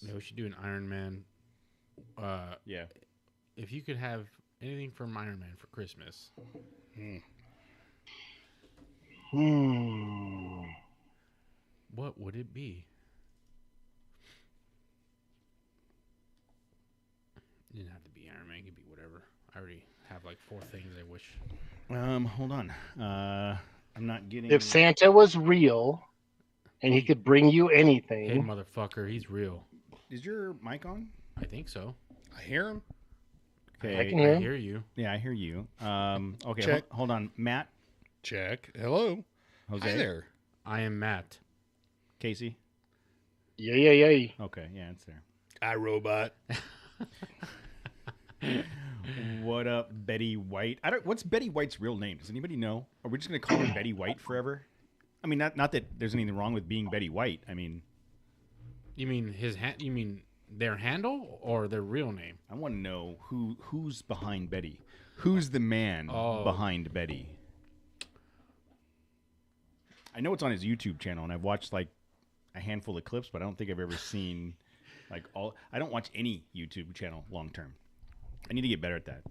Yeah, we should do an Iron Man. Yeah. If you could have anything from Iron Man for Christmas, Hmm. what would it be? It didn't have to be Iron Man. It could be whatever. I already have like 4 things I wish. Hold on. I'm not getting. If Santa was real and he could bring you Hey, anything, motherfucker, he's real. Is your mic on? I think so. I hear him. Okay. I can hear I him. hear you. Yeah, I hear you. Okay. Check. Hold on. Matt, Check. Hello. Jose, Hi there. I am Matt. Casey. Yeah. Okay. Yeah, it's there. iRobot. What up, Betty White? What's Betty White's real name? Does anybody know? Are we just gonna call her Betty White forever? I mean, not that there's anything wrong with being Betty White. I mean, You mean You mean their handle or their real name? I want to know who's behind Betty. Who's the man behind Betty? I know it's on his YouTube channel, and I've watched like a handful of clips, but I don't think I've ever seen like all. I don't watch any YouTube channel long term. I need to get better at that.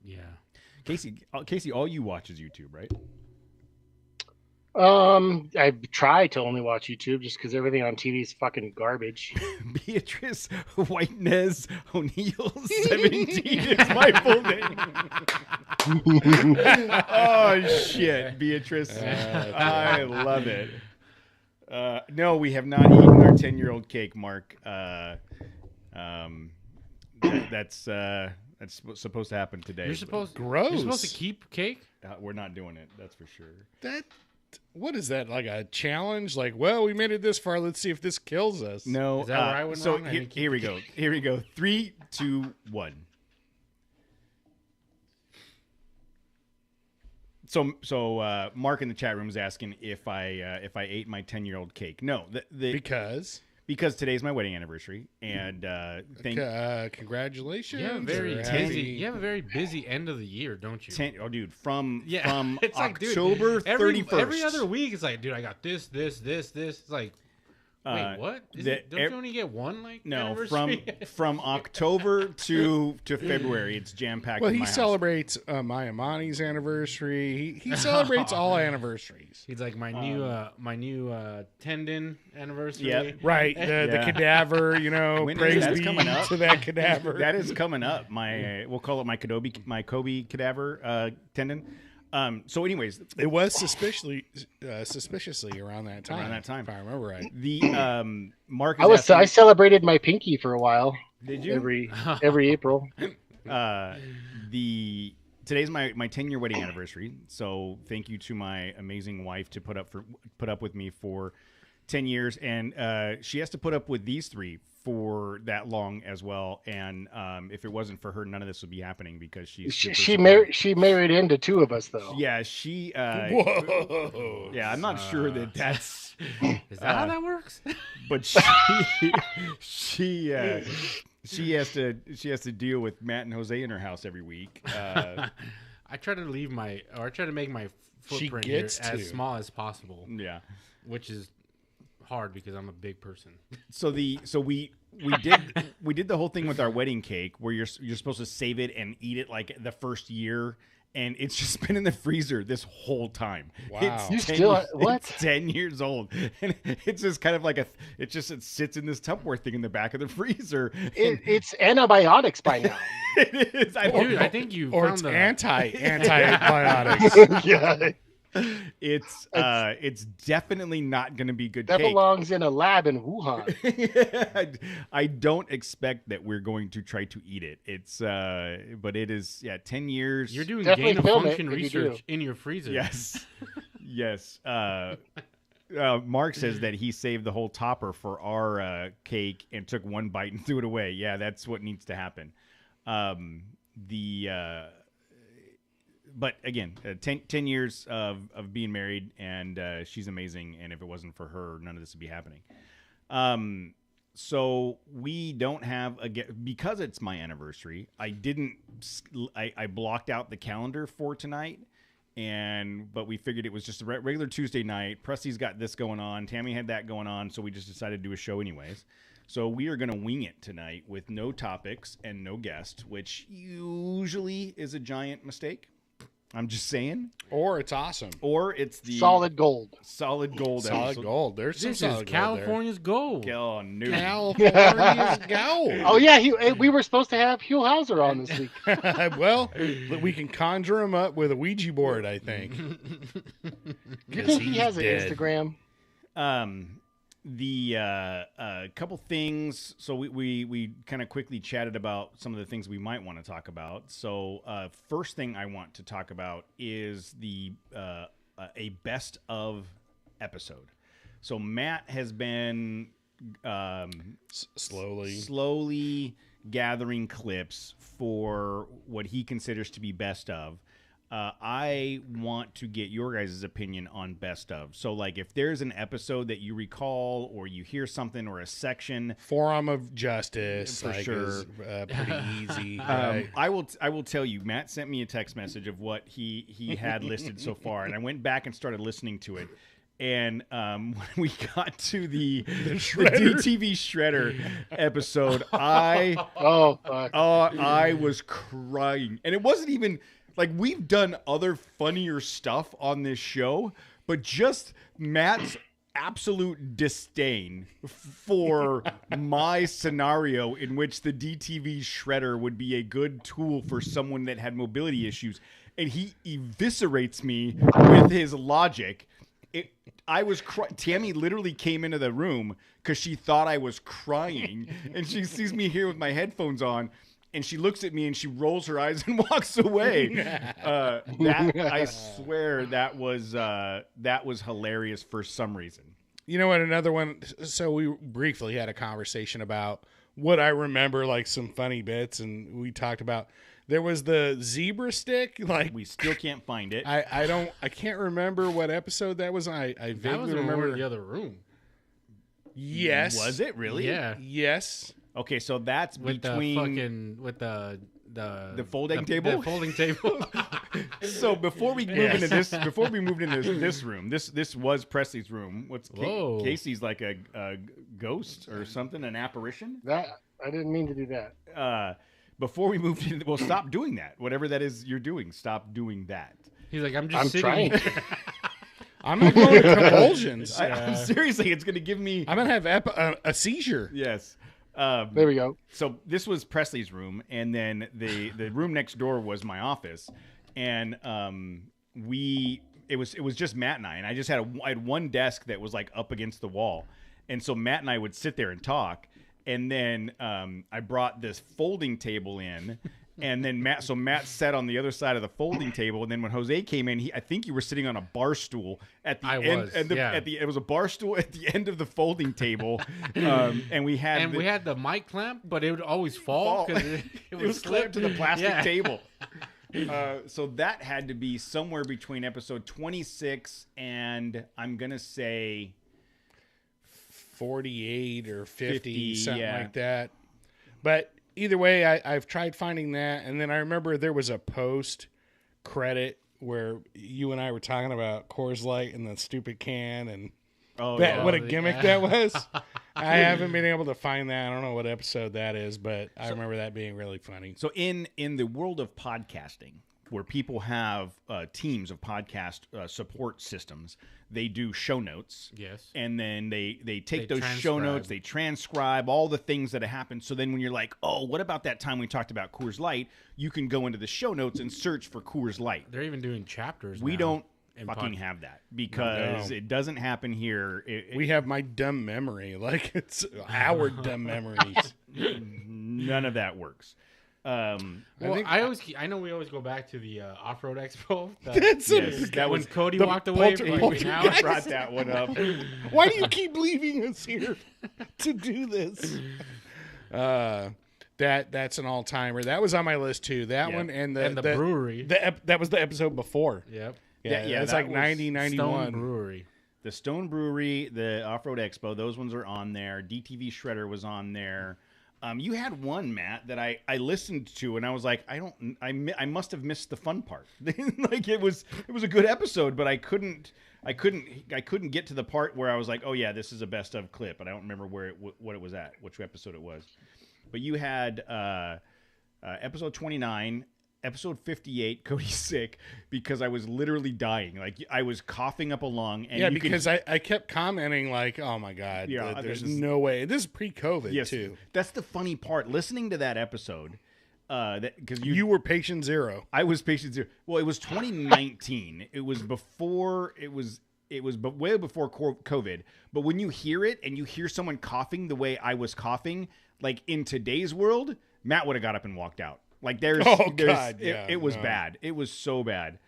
Yeah. Casey, all you watch is YouTube, right? I try to only watch YouTube just because everything on TV is fucking garbage. Beatrice Whitenez O'Neill 17 is my full name. Oh shit, Beatrice. I love it. No, we have not eaten our 10-year-old cake, Mark. That's supposed to happen today. You're supposed Gross. You're supposed to keep cake? We're not doing it. That's for sure. What is that? Like a challenge? Like, well, we made it this far. Let's see if this kills us. No. Is that where I went so wrong? I here, didn't keep here we go. Here we go. 3, 2, 1. So Mark in the chat room is asking if I ate my 10-year-old cake. No, because today's my wedding anniversary, and congratulations. You have a very or busy. happy- You have a very busy end of the year, don't you? oh, dude, from It's like, dude, October 31st. Every other week, it's like, dude, I got this. It's like, wait, what? Don't you only get one No, anniversary? from October to February, it's jam packed. Well, in he my house. celebrates Maya Mani's anniversary. He celebrates all anniversaries. He's like my new tendon anniversary. Yep. Right, the cadaver, When is praise that be coming up? to that cadaver. That is coming up. We'll call it my Kobe cadaver tendon. So, anyways, It was suspiciously around that time. Around that time. if I remember right. the Mark. I celebrated my pinky for a while. Did you? Every April. Today's my 10-year wedding anniversary. So thank you to my amazing wife to put up with me for 10 years, and she has to put up with these 3 for that long as well. And if it wasn't for her, none of this would be happening because She married into 2 of us though. Yeah, she. Whoa. Yeah, I'm not sure that's. Is that how that works? But she has to deal with Matt and Jose in her house every week. I try to make my footprint here gets as to. small as possible, Yeah. which is hard because I'm a big person. So we did the whole thing with our wedding cake where you're supposed to save it and eat it like the first year, and it's just been in the freezer this whole time. Wow. It's You 10 still- years- what? It's 10 years old, and it's just kind of like it sits in this Tupperware thing in the back of the freezer. It's antibiotics by now. It is. Dude, I think you Or found it's the antibiotics. Yeah, It's definitely not going to be good that cake. belongs in a lab in Wuhan. I don't expect that we're going to try to eat it. It's but it is 10 years. You're doing Definitely gain of film it function if you do. research in your freezer. Yes. Yes. Mark says that he saved the whole topper for our cake and took one bite and threw it away. Yeah, that's what needs to happen. But again, 10 years of being married, and she's amazing. And if it wasn't for her, none of this would be happening. So we don't have because it's my anniversary. I blocked out the calendar for tonight, But we figured it was just a regular Tuesday night. Presley's got this going on. Tammy had that going on. So we just decided to do a show anyways. So we are going to wing it tonight with no topics and no guest, which usually is a giant mistake. I'm just saying. Or it's awesome. Or it's the solid gold. Solid gold. Solid episode. gold. There's some This solid is gold California's gold. there. Oh, no. California's gold. Oh yeah, we were supposed to have Hugh Hauser on this week. Well, we can conjure him up with a Ouija board, I think. Do you think he has an Instagram? The couple things. So we kind of quickly chatted about some of the things we might want to talk about. So first thing I want to talk about is the a best of episode. So Matt has been slowly gathering clips for what he considers to be best of. I want to get your guys' opinion on best of. So, like, if there's an episode that you recall or you hear something or a section. Forum of Justice. For sure. Is, pretty easy. Right? I will tell you, Matt sent me a text message of what he had listed so far, and I went back and started listening to it. And when we got to the DTV Shredder episode, I was crying. And it wasn't even... Like, we've done other funnier stuff on this show, but just Matt's absolute disdain for my scenario in which the DTV Shredder would be a good tool for someone that had mobility issues, and he eviscerates me with his logic. I was Tammy literally came into the room because she thought I was crying, and she sees me here with my headphones on. And she looks at me and she rolls her eyes and walks away. I swear that was hilarious for some reason. You know what? Another one. So we briefly had a conversation about what I remember, like some funny bits, and we talked about there was the zebra stick. Like we still can't find it. I can't remember what episode that was. I vaguely remember the other room. Yes. Was it really? Yeah. Yes. Okay, so that's with between the folding table. The folding table. So before we move into this room, this was Presley's room. What's Casey's like a ghost or something, an apparition? That I didn't mean to do that. Before we moved in, well, stop doing that. Whatever that is you're doing, stop doing that. He's like, I'm sitting. Trying. I'm not going to convulsions. I'm seriously, it's going to give me. I'm going to have a seizure. Yes. There we go. So this was Presley's room, and then the room next door was my office, and it was just Matt and I just had I had one desk that was like up against the wall, and so Matt and I would sit there and talk, and then I brought this folding table in. And then Matt sat on the other side of the folding table, and then when Jose came in, I think you were sitting on a bar stool at the end. It was a bar stool at the end of the folding table, and we had the mic clamp, but it would always fall because it was clamped to the plastic table. So that had to be somewhere between episode 26 and I'm gonna say 48 or 50 something like that, but. Either way, I've tried finding that, and then I remember there was a post credit where you and I were talking about Coors Light and the stupid can, and what a gimmick that was. I haven't been able to find that. I don't know what episode that is, but I remember that being really funny. So in the world of podcasting, where people have teams of podcast support systems, they do show notes. Yes. And then they take those show notes, they transcribe all the things that have happened. So then when you're like, oh, what about that time we talked about Coors Light? You can go into the show notes and search for Coors Light. They're even doing chapters We don't fucking have that because it doesn't happen here. We have my dumb memory. Like it's our dumb memories. None of that works. I know we always go back to the Off-Road Expo. That when Cody walked away. I brought that one up. Why do you keep leaving us here to do this? That's an all-timer. That was on my list too. That one and the brewery. That was the episode before. Yep. Yeah. It's like 90, 91. Stone Brewery. The Stone Brewery, the Off-Road Expo, those ones are on there. DTV Shredder was on there. You had one, Matt, that I listened to, and I was like, I must have missed the fun part. Like it was a good episode, but I couldn't get to the part where I was like, oh yeah, this is a best of clip, and I don't remember what it was at, which episode it was. But you had episode 29. Episode 58, Cody's sick because I was literally dying. Like I was coughing up a lung. And because I kept commenting like, "Oh my god, there's no way." This is pre-COVID too. That's the funny part. Listening to that episode, because you were patient zero. I was patient zero. Well, it was 2019. It was before. It was way before COVID. But when you hear it and you hear someone coughing the way I was coughing, like in today's world, Matt would have got up and walked out. Like it was bad. It was so bad.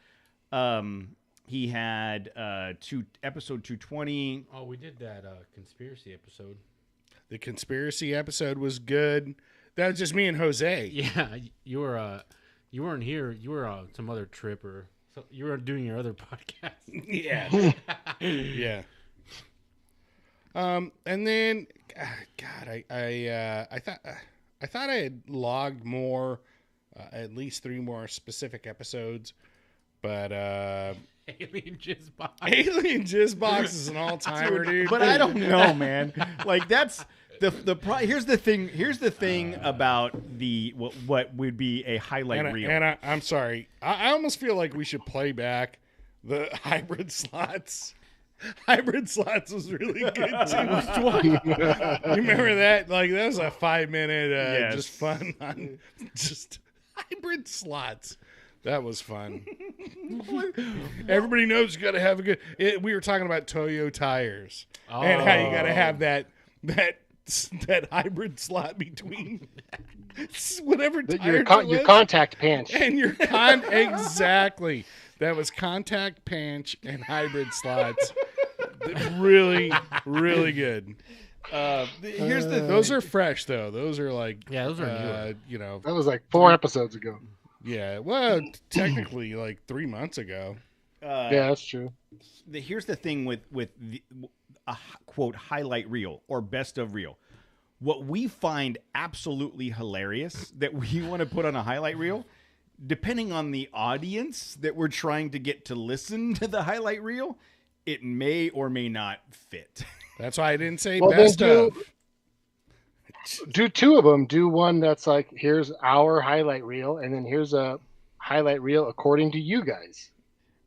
He had episode 220. Oh, we did that conspiracy episode. The conspiracy episode was good. That was just me and Jose. Yeah, you weren't here. You were some other trip or so, you were doing your other podcast. Yeah. Yeah. And then, God, I thought I had logged more. At least 3 more specific episodes, but Alien Jizzbox. Alien Jizzbox is an all-timer, dude. But I don't know, man. Like that's here's the thing about the what would be a highlight reel. And I'm sorry, I almost feel like we should play back the hybrid slots. Hybrid slots was really good too. You remember that? Like that was a 5-minute just fun on just hybrid slots. That was fun. Everybody knows you got to have a good. We were talking about Toyo tires and how you got to have that hybrid slot between whatever tire your contact pinch and your exactly. That was contact pinch and hybrid slots. Really, really good. Here's the those are fresh though. Those are like those are new. That was like 4 episodes ago. Yeah, well, technically like 3 months ago. Yeah, that's true. Here's the thing with a quote highlight reel or best of reel. What we find absolutely hilarious that we want to put on a highlight reel, depending on the audience that we're trying to get to listen to the highlight reel, it may or may not fit. That's why I didn't say best of. Do 2 of them. Do one that's like, here's our highlight reel, and then here's a highlight reel according to you guys.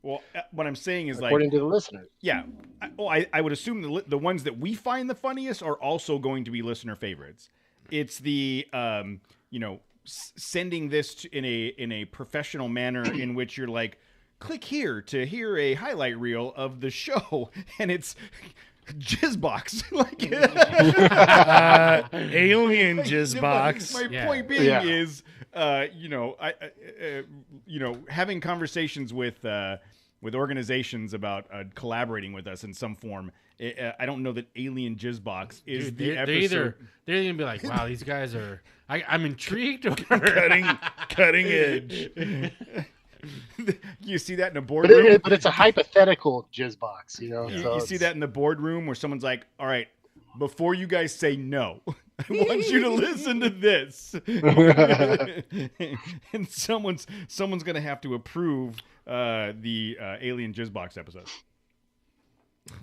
Well, what I'm saying is according to the listeners. Yeah. I would assume the ones that we find the funniest are also going to be listener favorites. It's the, sending this in a professional manner in which you're like, click here to hear a highlight reel of the show, and it's Jizzbox. Alien Jizzbox. My point being is, having conversations with organizations about collaborating with us in some form. I don't know that Alien Jizzbox is the episode. They're gonna be like, wow, these guys are. I'm intrigued. cutting edge. You see that in a boardroom, but it's a hypothetical Jizzbox, You see that in the boardroom where someone's like, "All right, before you guys say no, I want you to listen to this," and someone's gonna have to approve the Alien Jizzbox episode.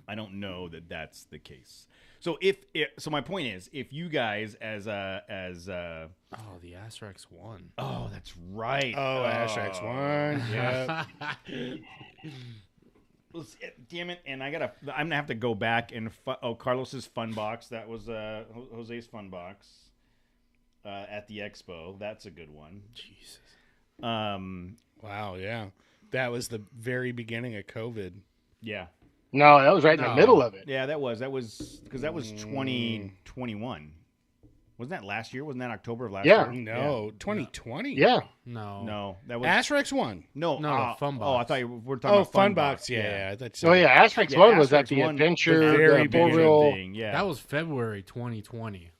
I don't know that that's the case. So so my point is, if you guys as the Asterix 1. Oh, that's right. Oh, Asterix 1. Yeah. Damn it! And I'm gonna have to go back and Carlos's fun box. That was Jose's fun box at the expo. That's a good one. Jesus. Wow. Yeah. That was the very beginning of COVID. Yeah. No, that was right in the middle of it. Yeah, that was because that was 2021. Wasn't that last year? Wasn't that October of last year? No, 2020. Yeah. No, that was Asterix 1. No, Fun Box. Oh, I thought you were talking about Fun Box. Yeah. Asterix 1 was at the adventure, the very beginning thing. Yeah, that was February 2020.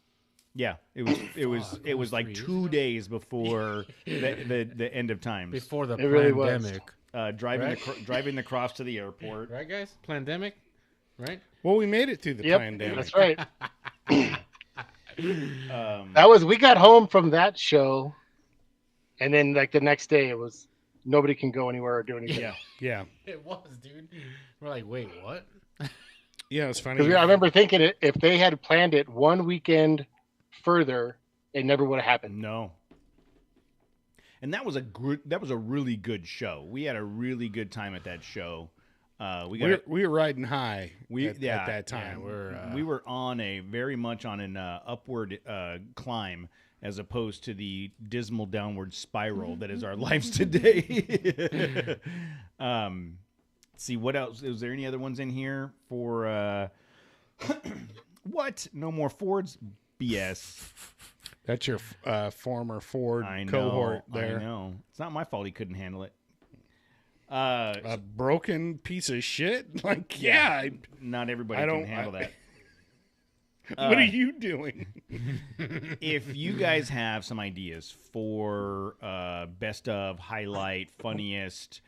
Yeah, it was like 2 days before the end of times. Before the pandemic. Really driving across to the airport. Right, guys? Pandemic, right? Well, we made it through the pandemic. That's right. We got home from that show, and then like the next day it was nobody can go anywhere or do anything. Yeah. It was, dude. We're like, wait, what? Yeah, it's funny. I remember thinking if they had planned it one weekend further, it never would have happened. No. And that was a really good show. We had a really good time at that show. We were riding high at that time. Yeah, we were very much on an upward climb, as opposed to the dismal downward spiral that is our lives today. See what else? Is there any other ones in here for? What? No more Fords? BS. That's your former Ford cohort there. I know. It's not my fault he couldn't handle it. A broken piece of shit? Like, not everybody can handle that. What are you doing? If you guys have some ideas for best of, highlight, funniest,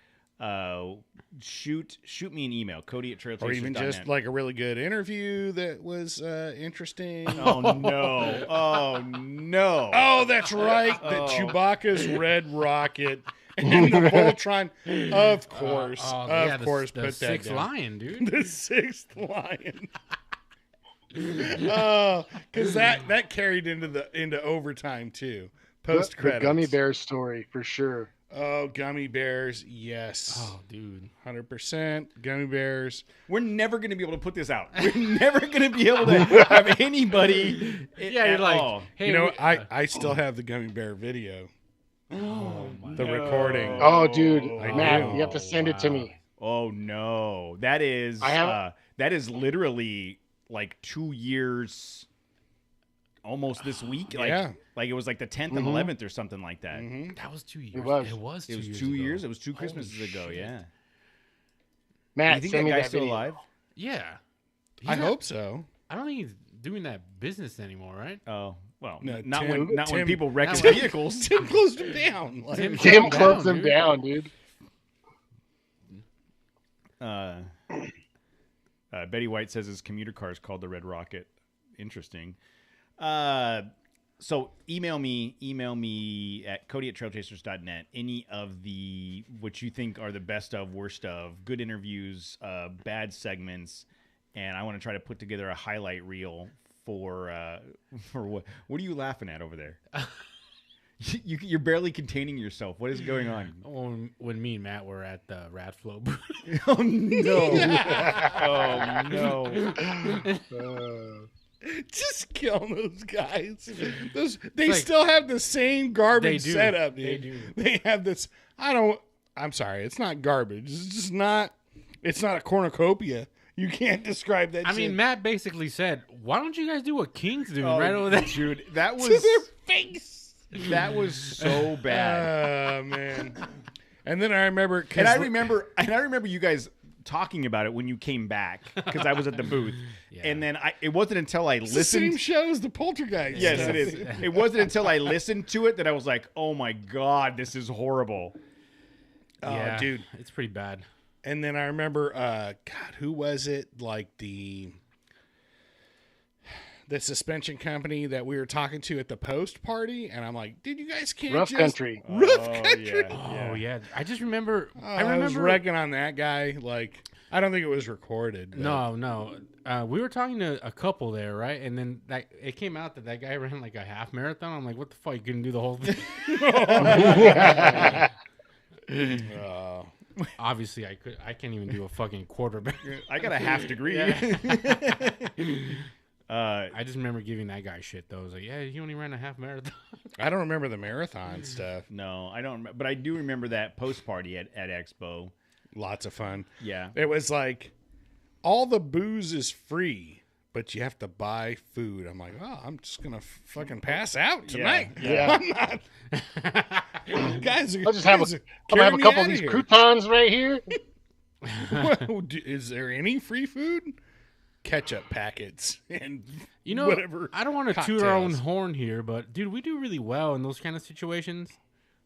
shoot me an email, Cody@trailchasers.net. Or even just like a really good interview that was interesting. Oh no! Oh no! Oh, that's right. The Chewbacca's Red Rocket and the Voltron. Of course, of course. The sixth lion, dude. The sixth lion. Oh, because that carried into overtime too. Post credits. The Gummy Bear story for sure. Oh, Gummy Bears, yes. Oh, dude. 100% Gummy Bears. We're never going to be able to put this out. We're never going to be able to have anybody. You're like, hey, you know, I still have the Gummy Bear video. Recording. Oh, dude. Matt, you have to send it to me. Oh, no. That is literally like 2 years almost this week. Like it was like the 10th and 11th or something like that. Mm-hmm. That was 2 years. It was 2 years. It was 2 Christmases ago. Yeah. Matt, you think that guy's still alive? Yeah. I hope so. I don't think he's doing that business anymore, right? Oh, well, no, not when people wreck his vehicles. Tim closed him down. Tim closed him down, dude. Betty White says his commuter car is called the Red Rocket. Interesting. So email me at Cody@trailchasers.net. Any of what you think are the best of, worst of, good interviews, bad segments, and I want to try to put together a highlight reel for what? What are you laughing at over there? You're barely containing yourself. What is going on? When me and Matt were at the Radflow booth. Oh no! Oh no! Just kill those guys. They still have the same garbage setup, dude. They do. They have this. I'm sorry. It's not garbage. It's just not. It's not a cornucopia. You can't describe that. I mean, Matt basically said, "Why don't you guys do what King's doing right over there, dude?" That was to their face. That was so bad. Oh man. And then I remember, and I remember you guys talking about it when you came back because I was at the booth, and then it wasn't until I listened. The same show as the Poltergeist. Yes, it is. It wasn't until I listened to it that I was like, "Oh my god, this is horrible." Yeah, dude, it's pretty bad. And then I remember, God, who was it? Like the suspension company that we were talking to at the post party, and I'm like, "Dude, you guys can't Rough Country." Oh yeah. I just remember. I was wrecking on that guy. Like, I don't think it was recorded. But... No. We were talking to a couple there, right? And then it came out that guy ran like a half marathon. I'm like, what the fuck? You couldn't do the whole thing? Obviously, I can't even do a fucking quarterback. I got a half degree. I just remember giving that guy shit though. I was like, yeah, he only ran a half marathon. I don't remember the marathon stuff. No, I don't. But I do remember that post party at Expo. Lots of fun. Yeah, it was like all the booze is free, but you have to buy food. I'm like, oh, I'm just gonna fucking pass out tonight. Yeah. I'm not. Guys, I'm gonna have a couple of these croutons right here. Is there any free food? Ketchup packets and whatever. I don't want to toot our own horn here, but dude, we do really well in those kind of situations.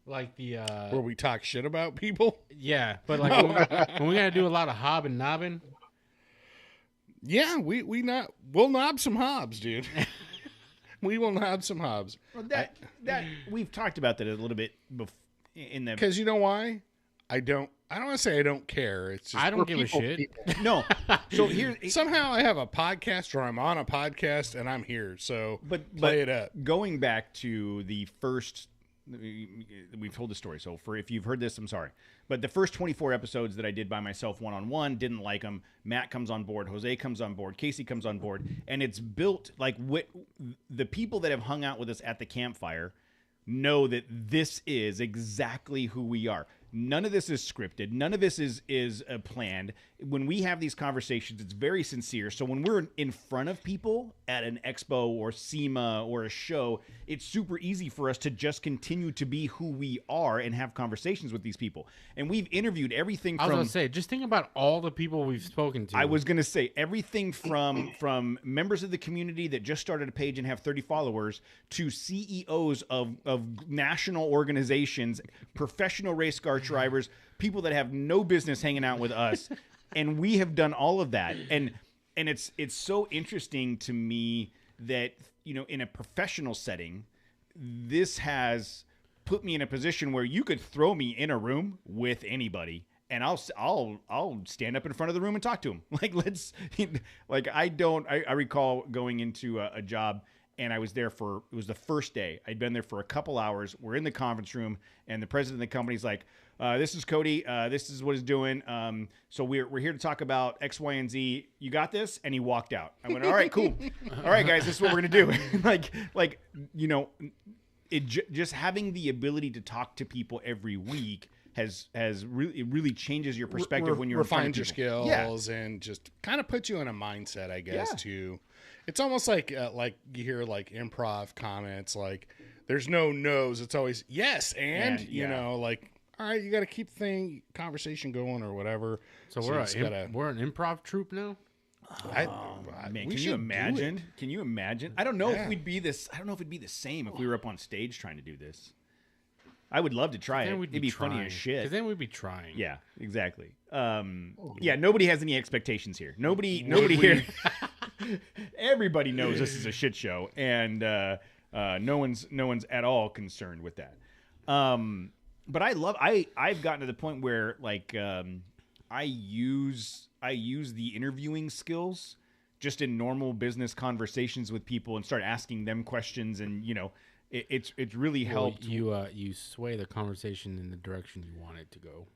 Like the where we talk shit about people. Yeah, but like when we gotta do a lot of hob and nobbing. Yeah, we'll knob some hobs, dude. We will nab some Hobbs. Well, that we've talked about that a little bit in the because you know why? I don't want to say I don't care. It's just I don't give a shit. No. So here somehow I have a podcast or I'm on a podcast and I'm here. So play it up. Going back to the first, we've told the story. So if you've heard this, I'm sorry. But the first 24 episodes that I did by myself one-on-one, didn't like them. Matt comes on board. Jose comes on board. Casey comes on board. And it's built like the people that have hung out with us at the campfire know that this is exactly who we are. None of this is scripted. None of this is planned. When we have these conversations, it's very sincere. So when we're in front of people at an expo or SEMA or a show, it's super easy for us to just continue to be who we are and have conversations with these people. And we've interviewed everything from... I was going to say, just think about all the people we've spoken to. I was going to say, everything from members of the community that just started a page and have 30 followers to CEOs of national organizations, professional race car drivers, people that have no business hanging out with us. And we have done all of that. And it's so interesting to me that, in a professional setting, this has put me in a position where you could throw me in a room with anybody and I'll stand up in front of the room and talk to him. I recall going into a job and I was there it was the first day. I'd been there for a couple hours. We're in the conference room and the president of the company's like, this is Cody. This is what he's doing. So we're here to talk about X, Y, and Z. You got this? And he walked out. I went, all right, cool. All right, guys, this is what we're going to do. Just having the ability to talk to people every week has really changes your perspective when you're refines your skills and just kind of puts you in a mindset, I guess, too. It's almost like you hear like improv comments, like there's no no's. It's always yes. And all right, you got to keep the conversation going or whatever. So we're an improv troupe now. Man, can you imagine? Can you imagine? I don't know if we'd be this. I don't know if it'd be the same if we were up on stage trying to do this. I would love to try it. It'd be funny as shit. Because then we'd be trying. Yeah, exactly. Nobody has any expectations here. Nobody here. Everybody knows this is a shit show, and no one's at all concerned with that. But I've gotten to the point where I use the interviewing skills just in normal business conversations with people and start asking them questions, and it's really helped. You sway the conversation in the direction you want it to go.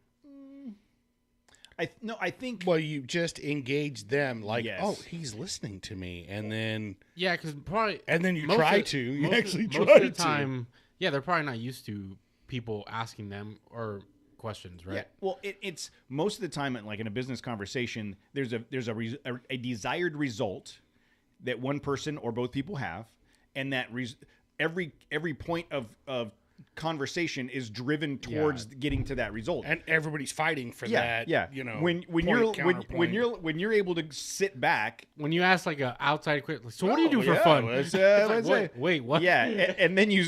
I think. Well, you just engage them oh, he's listening to me, and then because probably and then you try to. You actually try most of the time. Yeah, they're probably not used to people asking them or questions, right? Yeah. Well, it's most of the time, in a business conversation, there's a desired result that one person or both people have, and that every point of conversation is driven towards getting to that result, and everybody's fighting for that. Yeah, when you're able to sit back, when you ask an outside question, so what do you do for fun? Wait, what? Yeah, and then you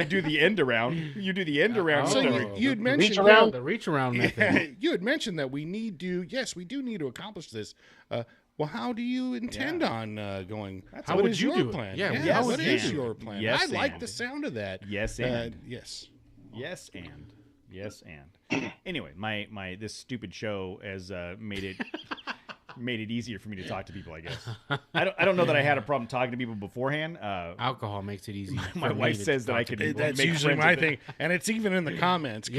do the end around. You do the end around. So you had mentioned the reach around method. You had mentioned that we do need to accomplish this. Well, how do you intend on going? How would you do plan? It? Yeah, yes, what is your plan? Yes, I like the sound of that. Yes, and yes, and anyway, my this stupid show has made it easier for me to talk to people, I guess. I don't know that I had a problem talking to people beforehand. Alcohol makes it easy. My wife says that I could. That's usually my thing, and it's even in the comments.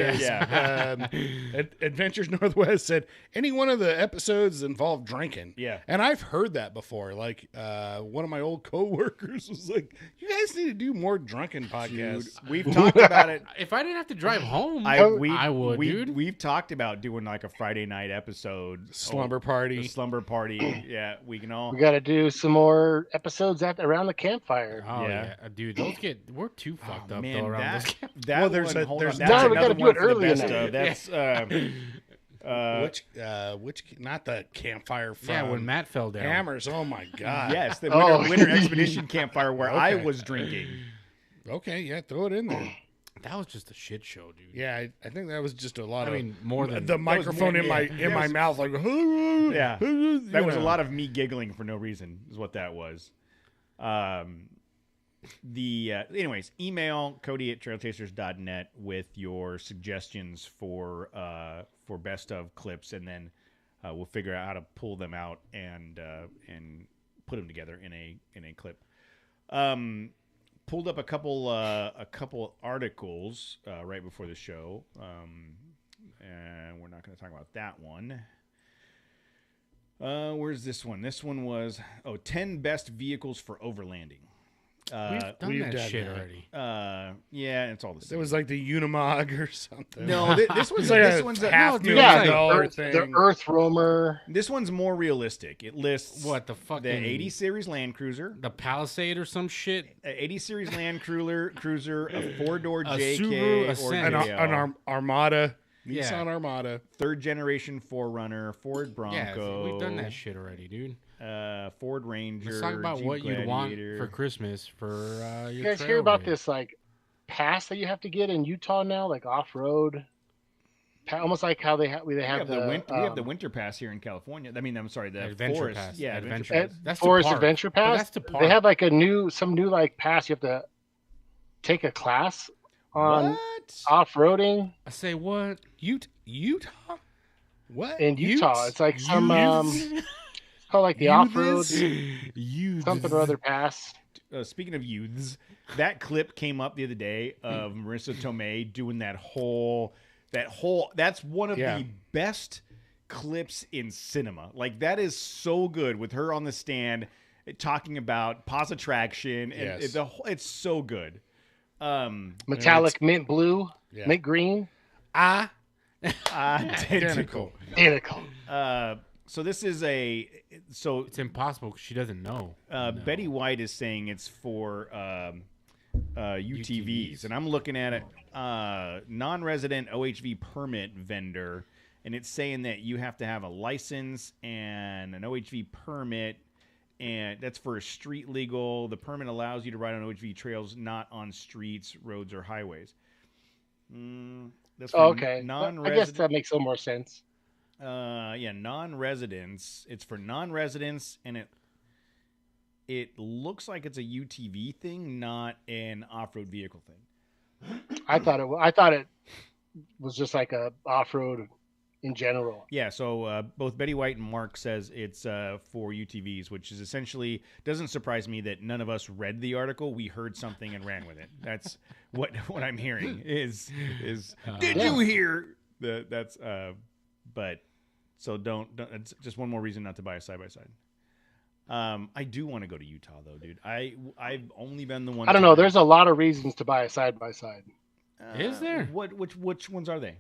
Adventures Northwest said any one of the episodes involved drinking. Yeah, and I've heard that before. One of my old coworkers was like, "You guys need to do more drunken podcasts." Dude, we've talked about it. If I didn't have to drive home, I would, dude. We've talked about doing a Friday night episode, slumber party. Slumber party. Yeah, we got to do some more episodes around the campfire. Oh yeah, dude, we're too fucked up man, though around that, those that we got to do it early enough. That's which not the campfire from when Matt fell down. Hammers. Oh my god. Yes, the winter expedition campfire where I was drinking. Okay, yeah, throw it in there. That was just a shit show, dude. Yeah, I think that was just a lot of more than the microphone in my mouth, like yeah. That was a lot of me giggling for no reason, is what that was. anyways, email Cody@trailchasers.net with your suggestions for best of clips, and then we'll figure out how to pull them out and put them together in a clip. Pulled up a couple articles right before the show, and we're not going to talk about that one. Where's this one? This one was 10 best vehicles for overlanding. We've done that shit already. Yeah, it's all the same. It was like the Unimog or something. No, this one's the Earth Roamer. This one's more realistic. It lists what the fucking the 80 series Land Cruiser, the Palisade or some shit. 80 series Land Cruiser, a 4-door JK, Subaru Ascent. An Armada. Nissan Armada. 3rd generation 4Runner, Ford Bronco. Yeah, we've done that shit already, dude. Ford Ranger. Let's talk about Jeep what you'd want Gladiator. for Christmas for your You guys trail hear about rig. this like pass that you have to get in Utah now, like off road? Almost like how they have we have the winter pass here in California. I mean, I'm sorry, the Adventure forest Pass. Yeah, Adventure Pass. Pass. That's Forest to park. Adventure But Pass. that's to park. They have like some new like pass. You have to take a class on What? off-roading I say what? Utah? What? in Utah. Utes? It's like some it's called like the off-road something or other pass. Speaking of youths, that clip came up the other day of Marissa Tomei doing that whole. That's one of the best clips in cinema. Like, that is so good with her on the stand talking about pause attraction, and it's so good. Metallic mint blue, mint green, Identical. So this is it's impossible because she doesn't know. Betty White is saying it's for UTVs, and I'm looking at it, non-resident OHV permit vendor, and it's saying that you have to have a license and an OHV permit, and that's for street legal. The permit allows you to ride on OHV trails, not on streets, roads, or highways. That's for okay. Non-resident. I guess that makes a little more sense. Non-residents. It's for non-residents, and it looks like it's a UTV thing, not an off-road vehicle thing. I thought it was just like a off-road in general. Yeah, so both Betty White and Mark says it's for UTVs, which is essentially, doesn't surprise me that none of us read the article. We heard something and ran with it. That's what I'm hearing is did you hear that's but so don't it's just one more reason not to buy a side-by-side. I do want to go to Utah though, dude. I've only been the one. I don't know. There's a lot of reasons to buy a side-by-side. Is there? Which ones are they?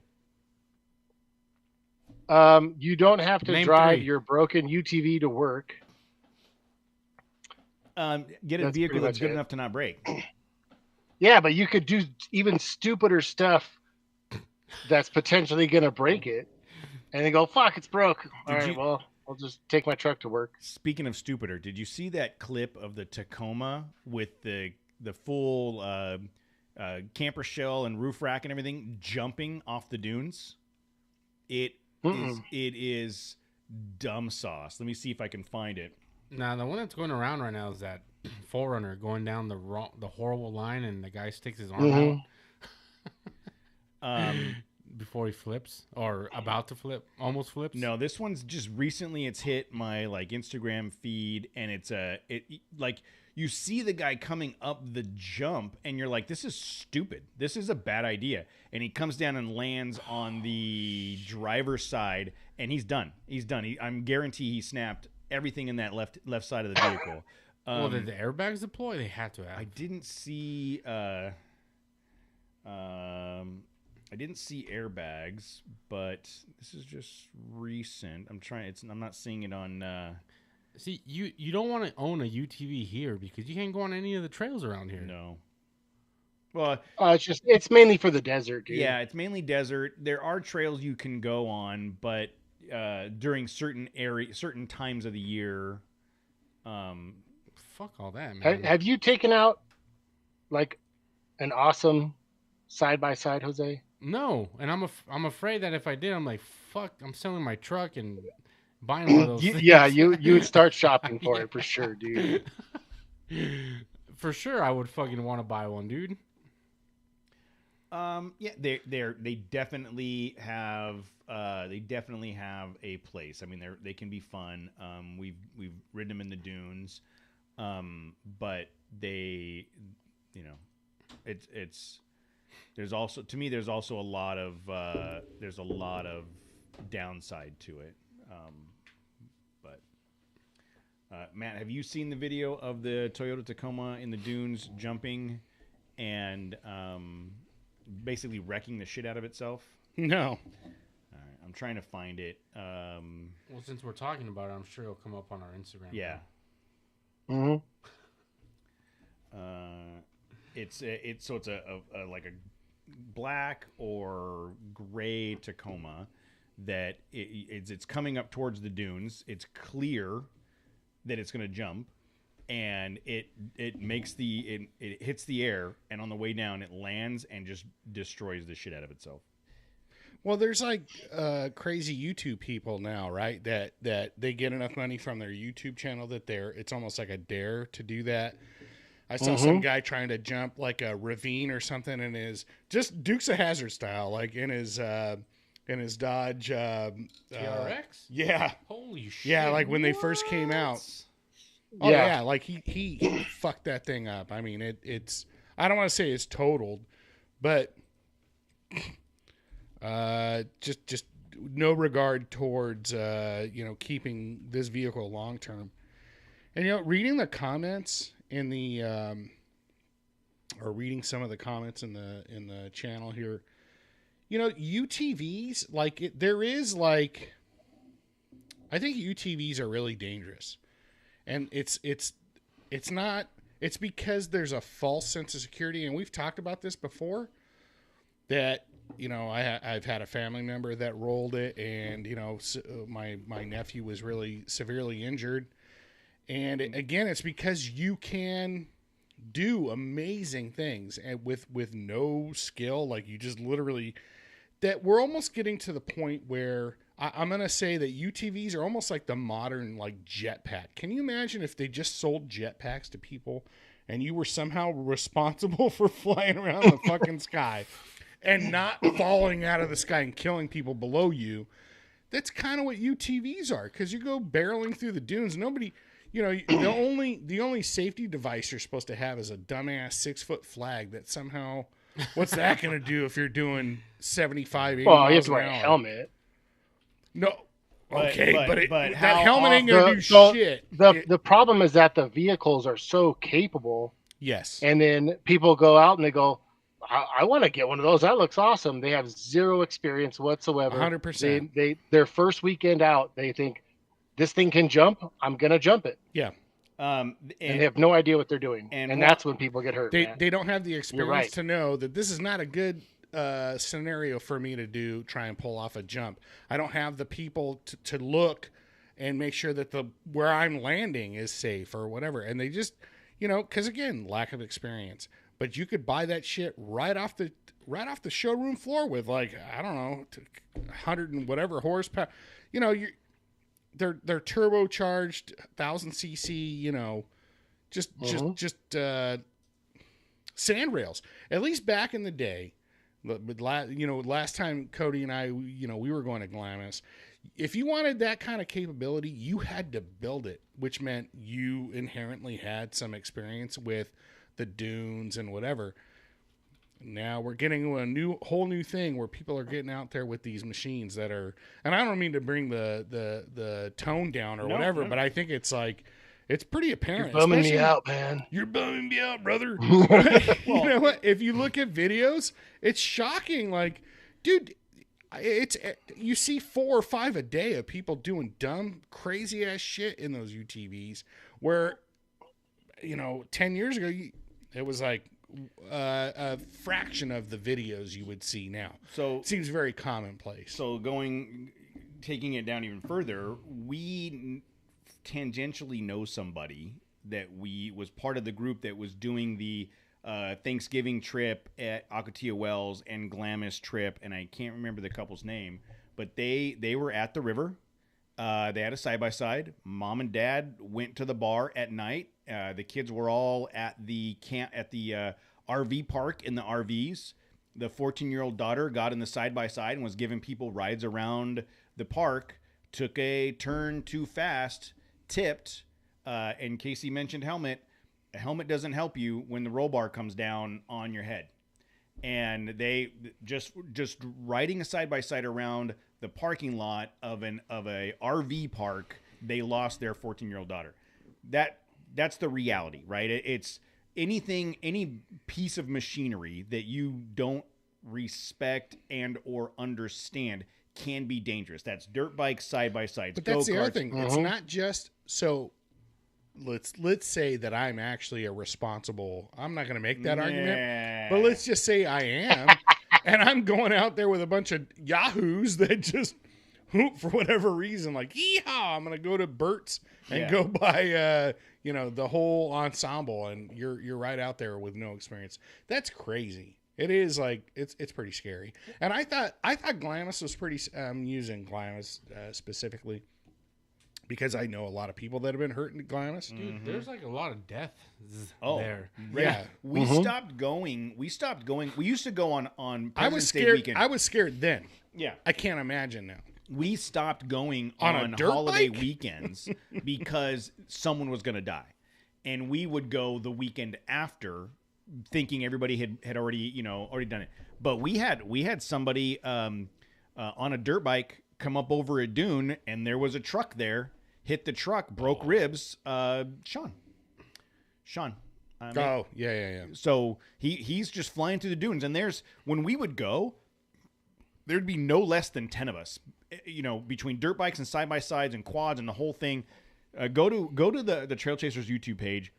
You don't have to Name drive 3. your broken UTV to work. Get a That's vehicle pretty that's much good it. enough to not break. Yeah, but you could do even stupider stuff that's potentially going to break it. And then go, fuck, it's broke. All right, well, I'll just take my truck to work. Speaking of stupider, did you see that clip of the Tacoma with the full camper shell and roof rack and everything jumping off the dunes? It is dumb sauce. Let me see if I can find it. Nah, the one that's going around right now is that 4Runner going down the horrible line, and the guy sticks his arm out before he flips or about to flip, almost flips. No, this one's just recently. It's hit my like Instagram feed, and it's like you see the guy coming up the jump, and you're like, this is stupid. This is a bad idea. And he comes down and lands on the driver's side, and he's done. He's done. I'm guarantee he snapped everything in that left side of the vehicle. Well, did the airbags deploy? They had to have. I didn't see. I didn't see airbags, but this is just recent. I'm not seeing it on. See, you don't want to own a UTV here because you can't go on any of the trails around here. No. Well, it's mainly for the desert, dude. Yeah, it's mainly desert. There are trails you can go on, but during certain times of the year. Fuck all that, man. Have you taken out like an awesome side-by-side, Jose? No, and I'm afraid that if I did, I'm like, fuck, I'm selling my truck and buying one of those things. Yeah, you would start shopping for it for sure, dude. for sure I would fucking want to buy one, dude. Yeah, they definitely have a place. I mean, they can be fun. We've ridden them in the dunes, but they, you know, it's there's also a lot of downside to it. But Matt, have you seen the video of the Toyota Tacoma in the dunes jumping and basically wrecking the shit out of itself? No. All right, I'm trying to find it. Well, since we're talking about it, I'm sure it'll come up on our Instagram. Yeah. Mm-hmm. It's a like a black or gray Tacoma that it's coming up towards the dunes. It's clear that it's going to jump, and it hits the air, and on the way down it lands and just destroys the shit out of itself. Well, there's like crazy YouTube people now, right? That they get enough money from their YouTube channel that it's almost like a dare to do that. I saw some guy trying to jump like a ravine or something in his just Dukes of Hazzard style, like in his Dodge TRX. Yeah. Holy shit. Yeah, like when they first came out. Oh yeah, like he fucked that thing up. I mean, it's I don't want to say it's totaled, but just no regard towards keeping this vehicle long term. And reading the comments in the or reading some of the comments in the channel here, UTVs, like there is like, I think UTVs are really dangerous, and it's because there's a false sense of security, and we've talked about this before. That I've had a family member that rolled it, and my nephew was really severely injured. And again, it's because you can do amazing things and with no skill. Like you just literally, that we're almost getting to the point where I'm going to say that UTVs are almost like the modern like jetpack. Can you imagine if they just sold jetpacks to people and you were somehow responsible for flying around the fucking sky and not falling out of the sky and killing people below you? That's kind of what UTVs are, because you go barreling through the dunes. Nobody... the only safety device you're supposed to have is a dumbass 6-foot flag that somehow, what's that going to do if you're doing 75, 80 well, miles you have to an wear a hour? helmet. No. Okay, but how that helmet ain't often- going to do shit. The problem is that the vehicles are so capable, Yes. and then people go out and they go, I want to get one of those. That looks awesome. They have zero experience whatsoever. 100%. Their first weekend out, they think, this thing can jump, I'm going to jump it. Yeah. And they have no idea what they're doing. And that's when people get hurt. They don't have the experience right. to know that this is not a good scenario for me to try and pull off a jump. I don't have the people to look and make sure that where I'm landing is safe or whatever. And they just, because again, lack of experience. But you could buy that shit right off the showroom floor with like, I don't know, 100 and whatever horsepower. They're turbocharged 1000 cc, just sand rails. At least back in the day, last time Cody and I, we were going to Glamis. If you wanted that kind of capability, you had to build it, which meant you inherently had some experience with the dunes and whatever. Now we're getting a whole new thing where people are getting out there with these machines that are, and I don't mean to bring the tone down or whatever, but I think it's like, it's pretty apparent. You're bumming me out, man. You're bumming me out, brother. You know what? If you look at videos, it's shocking. Like, dude, you see 4 or 5 a day of people doing dumb, crazy ass shit in those UTVs where, 10 years ago, it was like, a fraction of the videos you would see now. So it seems very commonplace. So taking it down even further, we tangentially know somebody that was part of the group that was doing the Thanksgiving trip at Ocotillo Wells and Glamis trip, and I can't remember the couple's name, but they were at the river. They had a side-by-side. Mom and dad went to the bar at night The kids were all at the RV park in the RVs. The 14-year-old daughter got in the side-by-side and was giving people rides around the park, took a turn too fast, tipped, and Casey mentioned helmet. A helmet doesn't help you when the roll bar comes down on your head. And they just riding a side-by-side around the parking lot of a RV park, they lost their 14-year-old daughter. That's the reality, right? It's any piece of machinery that you don't respect and or understand can be dangerous. That's dirt bikes, side-by-sides, but that's go-karts. the other thing. It's not just so. Let's say that I'm actually a responsible. I'm not going to make that argument, but let's just say I am, and I'm going out there with a bunch of yahoos that just hoop for whatever reason. Like, yeehaw! I'm going to go to Burt's and go buy, the whole ensemble, and you're right out there with no experience. That's crazy. It is like it's pretty scary. And I thought Glamis was pretty. Using Glamis specifically. Because I know a lot of people that have been hurt in Glamis. Dude, there's like a lot of death there. Right. Yeah. We stopped going. We used to go on President's Day weekend. I was scared then. Yeah. I can't imagine now. We stopped going on holiday weekends because someone was going to die. And we would go the weekend after thinking everybody had already done it. But we had somebody on a dirt bike come up over a dune, and there was a truck there. Hit the truck, broke ribs. Sean. Yeah. So he's just flying through the dunes, and when we would go, there'd be no less than 10 of us. Between dirt bikes and side by sides and quads and the whole thing. Go to the Trail Chasers YouTube page.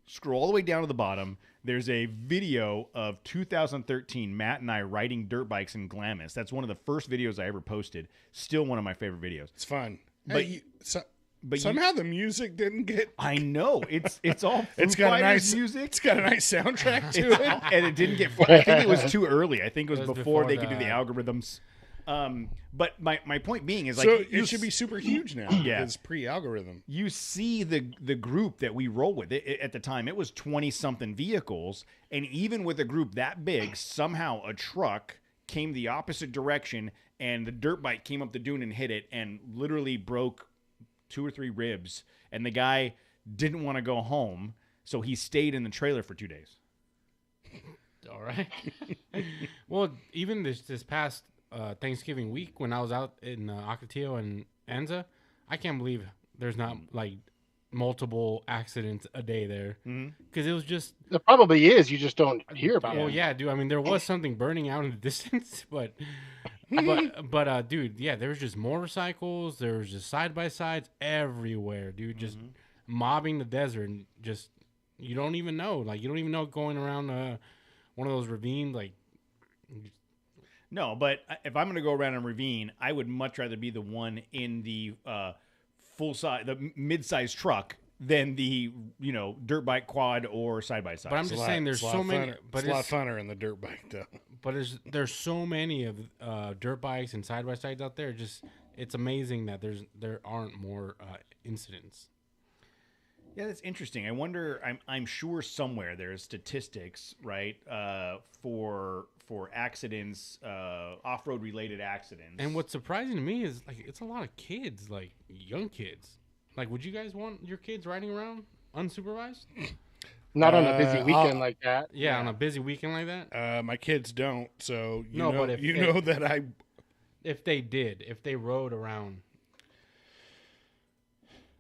Scroll all the way down to the bottom. There's a video of 2013 Matt and I riding dirt bikes in Glamis. That's one of the first videos I ever posted. Still one of my favorite videos. It's fun. But somehow the music didn't get. I know it's all. It's got a nice music. It's got a nice soundtrack to it, and it didn't get. I think it was too early. I think it was before they could do the algorithms. But my point being is, like, so it should be super huge now. Yeah, it's pre-algorithm. You see the group that we roll with. At the time, it was 20-something vehicles, and even with a group that big, somehow a truck came the opposite direction, and the dirt bike came up the dune and hit it, and literally broke 2 or 3 ribs. And the guy didn't want to go home, so he stayed in the trailer for 2 days. All right. Well, even this past Thanksgiving week, when I was out in Ocotillo and Anza, I can't believe there's not like multiple accidents a day there, because it was just. There probably is. You just don't hear about it. Well, yeah, dude. I mean, there was something burning out in the distance, but dude, yeah, there was just motorcycles. There was just side by sides everywhere, dude. Just mobbing the desert, and just you don't even know, going around one of those ravines, like. No, but if I'm going to go around a ravine, I would much rather be the one in the the mid-sized truck than the dirt bike, quad, or side by side. But I'm just saying, there's so many. But it's a lot funner in the dirt bike, though. But there's so many of dirt bikes and side by sides out there. Just it's amazing that there aren't more incidents. Yeah, that's interesting. I wonder. I'm sure somewhere there's statistics, right, for accidents, off-road related accidents. And what's surprising to me is, like, it's a lot of kids, like young kids. Like, would you guys want your kids riding around unsupervised? Not on a busy weekend like that. Yeah, on a busy weekend like that. My kids don't. So but if they rode around.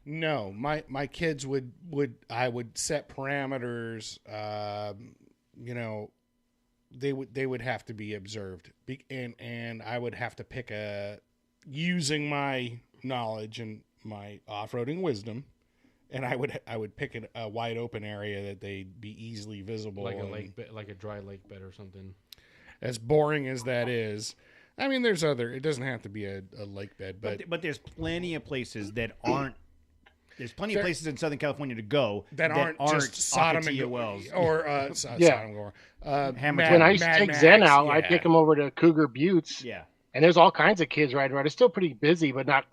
No, my kids would I would set parameters. They would have to be observed, and I would have to pick using my knowledge and my off-roading wisdom, and I would pick a wide open area that they'd be easily visible, like a lake bed, like a dry lake bed or something. As boring as that is, I mean, it doesn't have to be a lake bed, but there's plenty of places that aren't. There's plenty of places in Southern California to go that aren't just Sodom and Wells or Sodom and Gomorrah. When I used to take Zen out, I'd take him over to Cougar Buttes. Yeah. And there's all kinds of kids riding around. It's still pretty busy, but not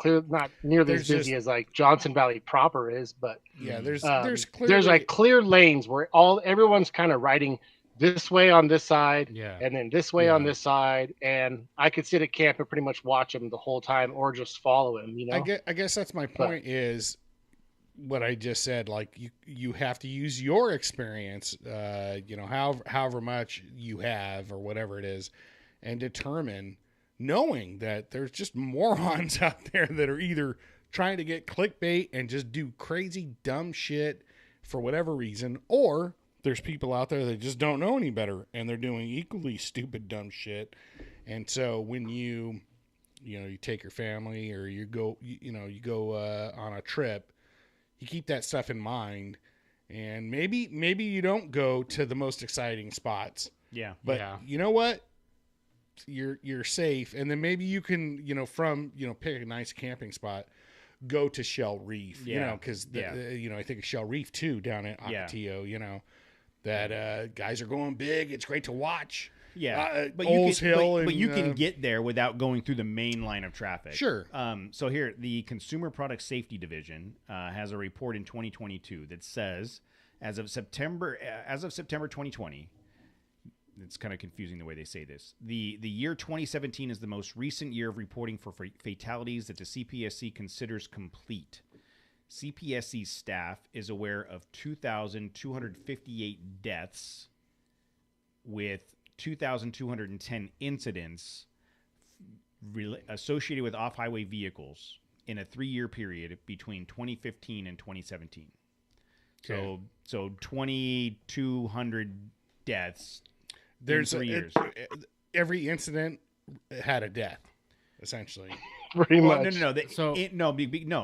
nearly as busy as like Johnson Valley proper is. But yeah, there's like clear lanes where everyone's kind of riding this way on this side, and then this way on this side, and I could sit at camp and pretty much watch him the whole time, or just follow him. You know, I guess that's my point. Is what I just said. Like you have to use your experience, you know, however much you have or whatever it is, and determine, knowing that there's just morons out there that are either trying to get clickbait and just do crazy dumb shit for whatever reason, or there's people out there that just don't know any better and they're doing equally stupid, dumb shit. And so when you take your family or you go on a trip, you keep that stuff in mind, and maybe you don't go to the most exciting spots. Yeah. But you know what? You're safe. And then maybe you can, pick a nice camping spot, go to Shell Reef, because I think of Shell Reef too down at Ocotillo, that guys are going big. It's great to watch. Yeah, but you can get there without going through the main line of traffic. Sure. So here, the Consumer Product Safety Division has a report in 2022 that says, as of September 2020, it's kind of confusing the way they say this. The year 2017 is the most recent year of reporting for fatalities that the CPSC considers complete. CPSC staff is aware of 2,258 deaths with 2,210 incidents associated with off-highway vehicles in a 3-year period between 2015 and 2017. Okay. So 2,200 deaths in 3 years. Every incident had a death, essentially. Pretty much. No,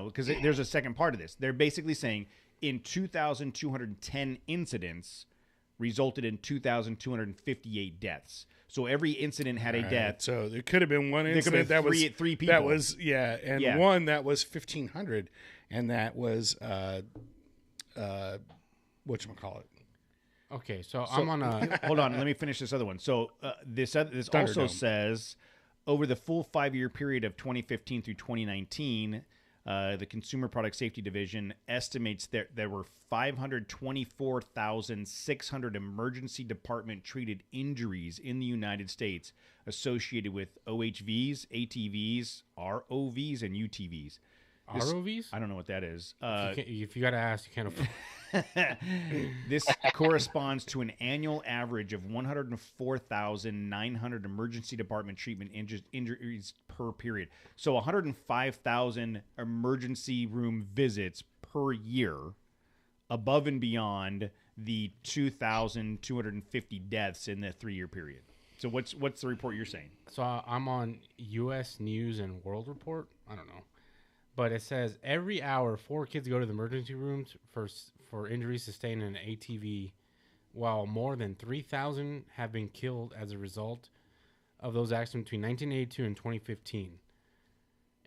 because there's a second part of this. They're basically saying in 2,210 incidents resulted in 2,258 deaths. So every incident had a death. So there could have been one incident that was three people. That was one that was 1,500, and that was whatchamacallit. Okay, so I'm on a hold on. Let me finish this other one. So this also says, over the full 5-year period of 2015 through 2019, the Consumer Product Safety Division estimates that there were 524,600 emergency department treated injuries in the United States associated with OHVs, ATVs, ROVs, and UTVs. ROVs? I don't know what that is. If you got to ask, you can't afford. This corresponds to an annual average of 104,900 emergency department treatment injuries per period. So 105,000 emergency room visits per year, above and beyond the 2,250 deaths in the 3-year period. So what's the report you're saying? So I'm on U.S. News and World Report. I don't know. But it says every hour, 4 kids go to the emergency rooms for injuries sustained in an ATV, while more than 3,000 have been killed as a result of those accidents between 1982 and 2015.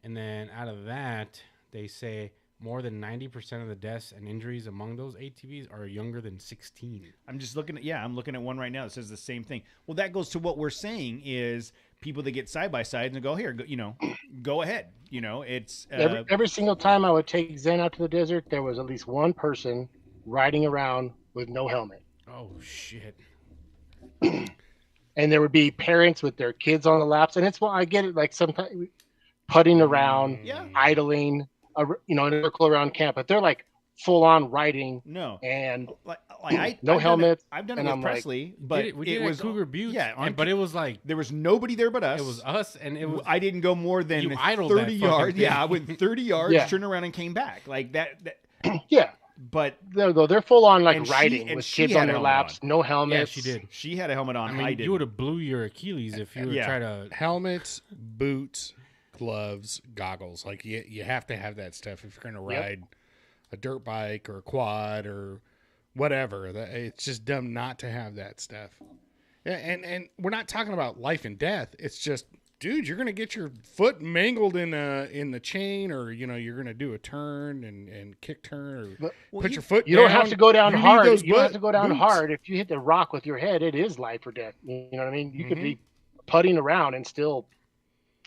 And then out of that, they say more than 90% of the deaths and injuries among those ATVs are younger than 16. I'm looking at one right now that says the same thing. Well, that goes to what we're saying is people that get side by sides and go, here, go ahead. It's every single time I would take Zen out to the desert, there was at least one person riding around with no helmet. Oh shit. And there would be parents with their kids on the laps, and it's why I get it. Like sometimes putting around, idling, in a circle around camp, but they're like full on riding. No, and no helmets. I've done it with Presley, but it was Cougar Butte. Yeah, but it was like there was nobody there but us. It was us, and it was. I didn't go more than 30 yards. Yeah, I went 30 yards, turned around, and came back like that. Yeah. But they're full on like riding with kids on their laps, no helmets. Yeah, she did. She had a helmet on. I mean, you would have blew your Achilles if you were trying to helmets, boots, gloves, goggles. Like you have to have that stuff if you're going to ride a dirt bike or a quad or whatever. It's just dumb not to have that stuff. And we're not talking about life and death. It's just, dude, you're going to get your foot mangled in the chain, or you're going to do a turn and kick turn, or put your foot. You don't have to go down hard. You don't have to go down hard. If you hit the rock with your head, it is life or death. You know what I mean? You could be putting around and still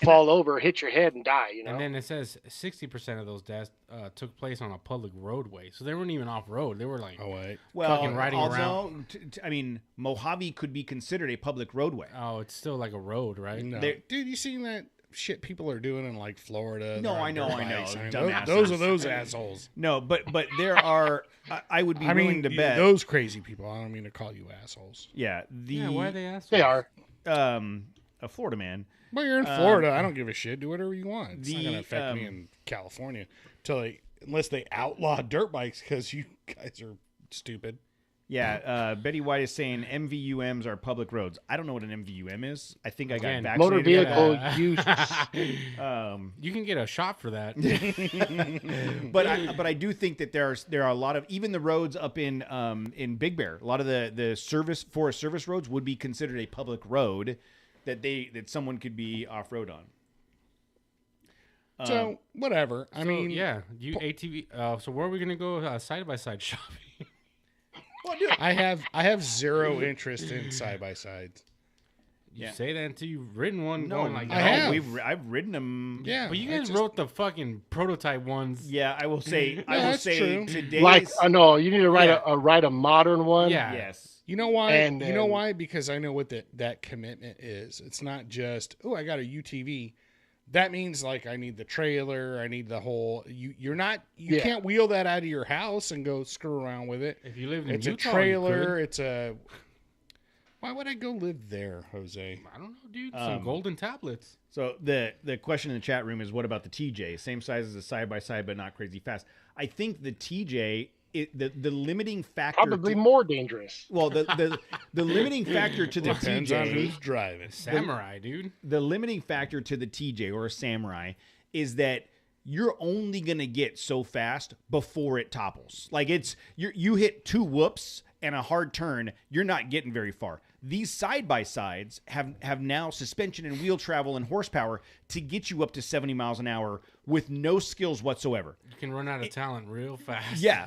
fall over, hit your head, and die. You know. And then it says 60% of those deaths took place on a public roadway, so they weren't even off road. They were like, fucking riding around. I mean, Mojave could be considered a public roadway. Oh, it's still like a road, right? No. Dude, you seen that shit people are doing in like Florida? No, I know. Those are those assholes. No, but there are. I would be willing to bet those crazy people. I don't mean to call you assholes. Yeah, why are they assholes? They are. A Florida man. Well, you're in Florida. I don't give a shit. Do whatever you want. It's not going to affect me in California unless they outlaw dirt bikes because you guys are stupid. Yeah, Betty White is saying MVUMs are public roads. I don't know what an MVUM is. I think I got vaccinated. Motor vehicle use. You can get a shot for that. but I do think that there are a lot of, even the roads up in Big Bear, a lot of the Forest Service roads would be considered a public road that someone could be off road on. So whatever. I mean, yeah, you ATV. So where are we gonna go side by side shopping? Well, dude, I have zero interest in side by sides. You say that until you've ridden one. No, like I have. I've ridden them. Yeah, but you guys wrote the fucking prototype ones. Yeah, I will say. Today. Like, no, you need to write a modern one. Yeah. Yes. You know why? You know why? Because I know what that commitment is. It's not just, I got a UTV. That means like I need the trailer, I need the whole. You can't wheel that out of your house and go screw around with it. If you live in Utah, a trailer. It's a. Why would I go live there, Jose? I don't know, dude. Some golden tablets. So the question in the chat room is, what about the TJ? Same size as a side by side, but not crazy fast. I think the TJ. The limiting factor probably more dangerous. Well, the limiting factor to the Depends TJ on who's driving. Samurai, dude. The limiting factor to the TJ or a Samurai is that you're only gonna get so fast before it topples. Like you hit 2 whoops and a hard turn, you're not getting very far. These side-by-sides have now suspension and wheel travel and horsepower to get you up to 70 miles an hour with no skills whatsoever. You can run out of talent real fast. Yeah.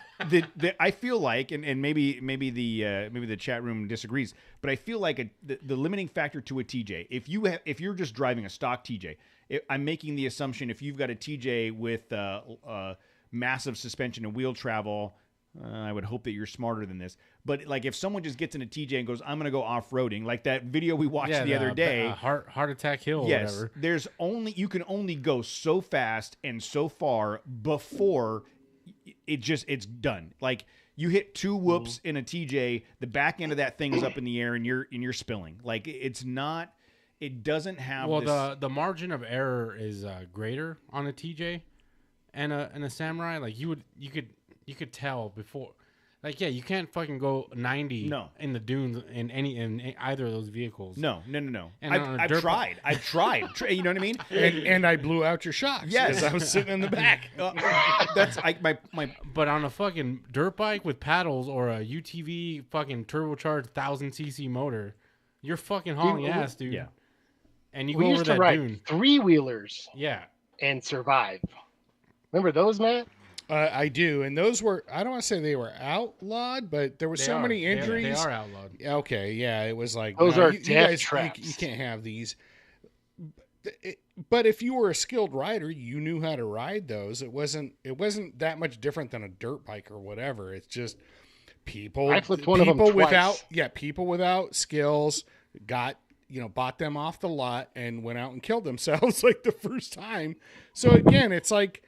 I feel like, and maybe the chat room disagrees, but I feel like the limiting factor to a TJ, if you're just driving a stock TJ, I'm making the assumption if you've got a TJ with massive suspension and wheel travel, I would hope that you're smarter than this. But like if someone just gets in a TJ and goes, I'm going to go off-roading, like that video we watched the other day. Heart attack hill yes, or whatever. You can only go so fast and so far before it's done. Like you hit 2 whoops in a TJ, the back end of that thing is up in the air and you're spilling. Like it doesn't have the margin of error is greater on a TJ and a Samurai. Like you could tell before, like, yeah, you can't fucking go 90 in the dunes in either of those vehicles. No. And I've tried. You know what I mean? And I blew out your shocks. Yes, because I was sitting in the back. That's my. But on a fucking dirt bike with paddles or a UTV fucking turbocharged 1000cc motor, you're fucking hauling ass, dude. Yeah. And you we go used over to that ride dune. 3-wheelers. Yeah. And survive. Remember those, Matt? I do, and those were, I don't want to say they were outlawed, but there were many injuries. They are outlawed. Okay, yeah, it was like, those are you death guys, traps. You can't have these. But if you were a skilled rider, you knew how to ride those. It wasn't that much different than a dirt bike or whatever. It's just people. I flipped one of them twice. People without skills bought them off the lot and went out and killed themselves like the first time. So again, it's like,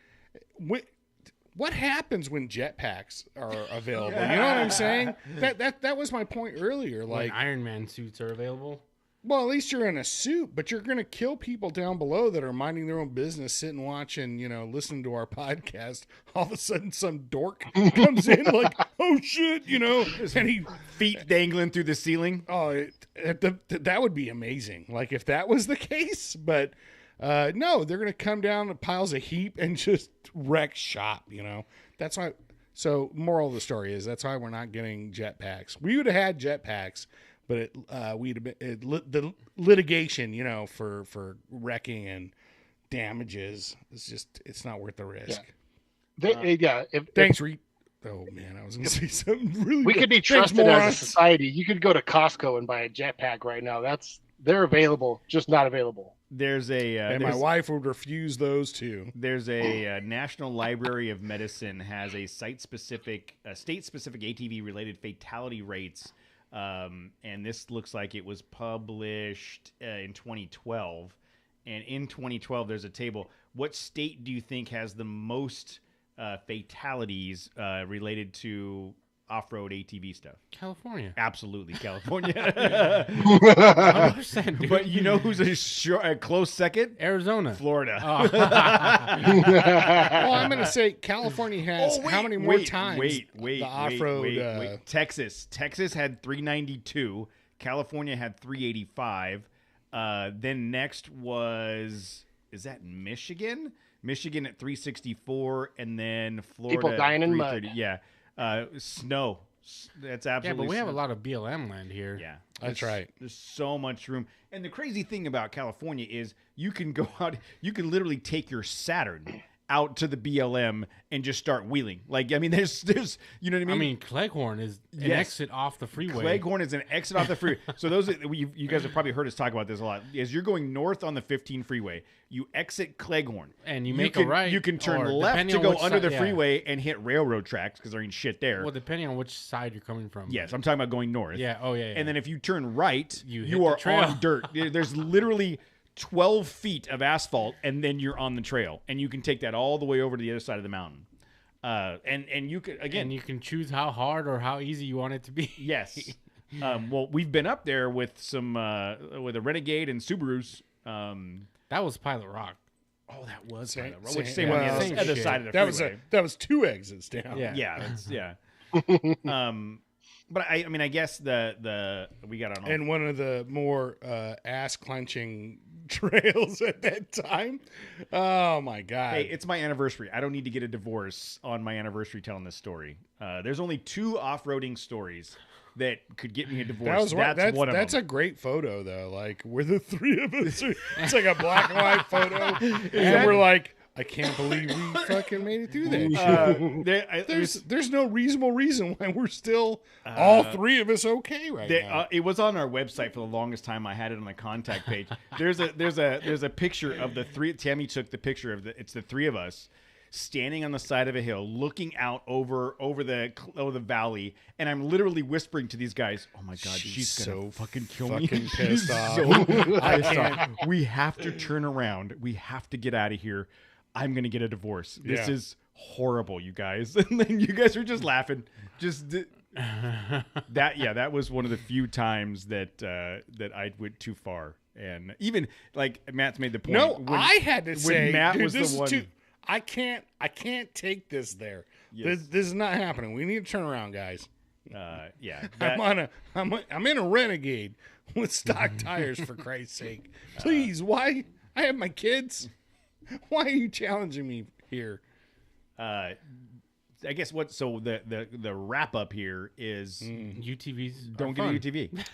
what happens when jetpacks are available? You know what I'm saying? That was my point earlier. Like when Iron Man suits are available. Well, at least you're in a suit, but you're going to kill people down below that are minding their own business, sitting watching, listening to our podcast. All of a sudden, some dork comes in like, oh shit, and he feet dangling through the ceiling. Oh, that would be amazing. Like if that was the case, but. No, they're going to come down to piles of heap and just wreck shop, That's why. So moral of the story is that's why we're not getting jetpacks. We would have had jetpacks, but we'd have been the litigation, for wrecking and damages. It's not worth the risk. Yeah. Thanks, Reed. Oh man, I was going to say something really. We could be trusted as a society. You could go to Costco and buy a jetpack right now. They're available, just not available. There's a and my wife would refuse those too. There's a National Library of Medicine has a state-specific ATV-related fatality rates, and this looks like it was published in 2012. And in 2012, there's a table. What state do you think has the most fatalities related to off-road ATV stuff? California. Absolutely, California. 100%, dude. But you know who's a close second? Arizona. Florida. Oh. Well, I'm going to say California has how many more times the off-road? Texas. Texas had 392. California had 385. Then next is that Michigan? Michigan at 364, and then Florida. People dying in mud. Yeah. Snow. That's absolutely. Yeah, but we have a lot of BLM land here. Yeah, that's right. There's so much room. And the crazy thing about California is you can go out, you can literally take your Saturn out to the BLM and just start wheeling. Like, I mean, there's, you know what I mean? I mean, Cleghorn is an exit off the freeway. Cleghorn is an exit off the freeway. So you guys have probably heard us talk about this a lot. As you're going north on the 15 freeway, you exit Cleghorn. And you make a right. You can turn left to go under the freeway and hit railroad tracks because there ain't shit there. Well, depending on which side you're coming from. Yes, I'm talking about going north. Yeah, oh yeah. And then if you turn right, you are on dirt. There's literally 12 feet of asphalt, and then you're on the trail, and you can take that all the way over to the other side of the mountain. And you could again, and you can choose how hard or how easy you want it to be. Yes. Well, we've been up there with some with a Renegade and Subarus. That was Pilot Rock. Oh, that was Pilot Rock. Which same on the other side of the freeway. That was 2 exits down. Yeah. But I mean, I guess we got on. And one of the more ass clenching trails at that time. Oh my God! Hey, it's my anniversary. I don't need to get a divorce on my anniversary telling this story. There's only 2 off-roading stories that could get me a divorce. That's one of them. That's a great photo, though. Like, we're the 3 of us. It's like a black and white photo, and we're like, I can't believe we fucking made it through that. There's no reasonable reason why we're still all 3 of us okay right now. It was on our website for the longest time. I had it on the contact page. There's a picture of the 3. Tammy took the picture of it's the 3 of us standing on the side of a hill, looking out over the valley, and I'm literally whispering to these guys, "Oh my God, she's gonna fucking kill me." Pissed off. I can't. We have to turn around. We have to get out of here. I'm going to get a divorce. This is horrible, you guys. And then you guys are just laughing. That was one of the few times that I went too far. And even like Matt's made the point. No, I had to say, Matt dude, was the one. I can't take this there. Yes. This is not happening. We need to turn around, guys. Yeah. I'm in a Renegade with stock tires, for Christ's sake. Please, why? I have my kids. Why are you challenging me here? I guess the wrap up here is UTVs don't get a UTV.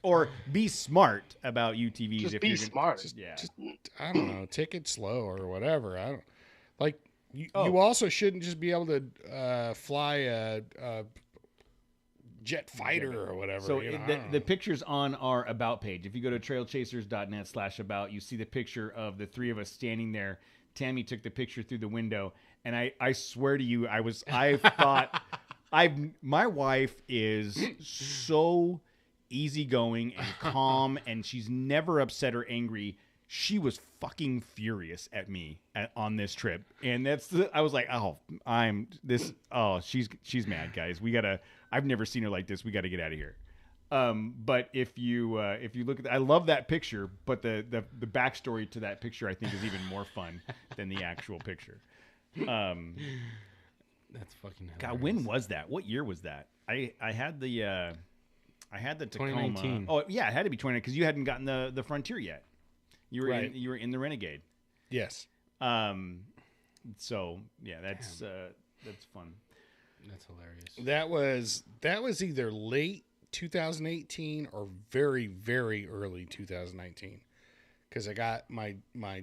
Or be smart about UTVs. Just if be you're smart. Just, I don't know, take it slow or whatever. I don't like. You also shouldn't just be able to fly a jet fighter or whatever. So the picture's on our About page. If you go to trailchasers.net/about, you see the picture of the 3 of us standing there. Tammy took the picture through the window, and I swear to you, I thought my wife is so easygoing and calm, and she's never upset or angry. She was fucking furious at me on this trip, and I was like, she's mad, guys. I've never seen her like this. We got to get out of here. But if you look at I love that picture, but the backstory to that picture I think is even more fun than the actual picture. That's fucking hilarious. God, when was that? What year was that? I had the Tacoma. 2019. Oh yeah, it had to be 20 because you hadn't gotten the Frontier yet. You were in the Renegade. Yes. So yeah, that's fun. That's hilarious. That was either late 2018 or very, very early 2019, because I got my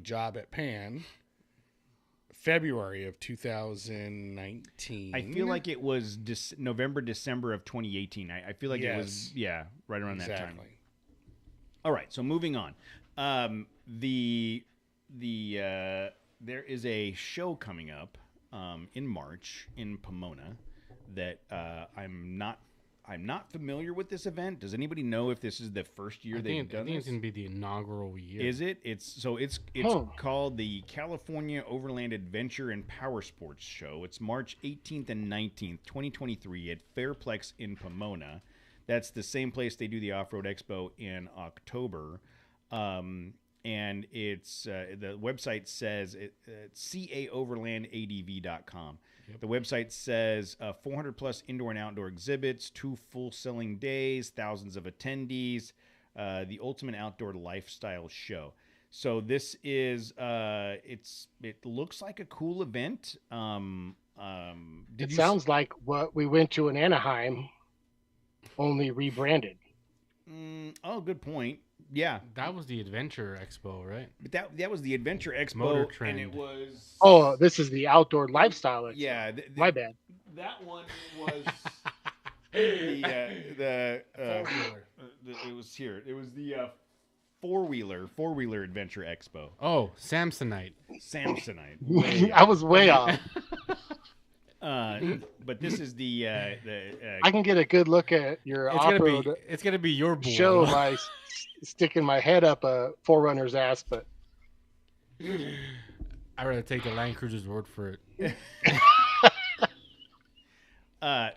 job at Pan February of 2019. I feel like it was November, December of 2018. I feel like it was right around that time. All right, so moving on. There is a show coming up in March in Pomona that I'm not familiar with this event. Does anybody know if this is the first year they've done this? I think it's going to be the inaugural year. Is it? It's called the California Overland Adventure and Power Sports Show. It's March 18th and 19th, 2023 at Fairplex in Pomona. That's the same place they do the Off-Road Expo in October. And it's the website says it's caoverlandadv.com. Yep. The website says 400 plus indoor and outdoor exhibits, 2 full selling days, thousands of attendees, the ultimate outdoor lifestyle show. So this is it looks like a cool event. It sounds like what we went to in Anaheim, only rebranded. Oh, good point. Yeah, that was the Adventure Expo, right? But that was the Adventure Expo, Motor Trend. And it was. Oh, this is the Outdoor Lifestyle Expo. Yeah, my bad. That one was it was here. It was the four-wheeler Adventure Expo. Oh, Samsonite. I was way off. But this is the I can get a good look at your off-road. It's gonna be your bull. Show by sticking my head up a Forerunner's ass, but I'd rather take the Land Cruiser's word for it.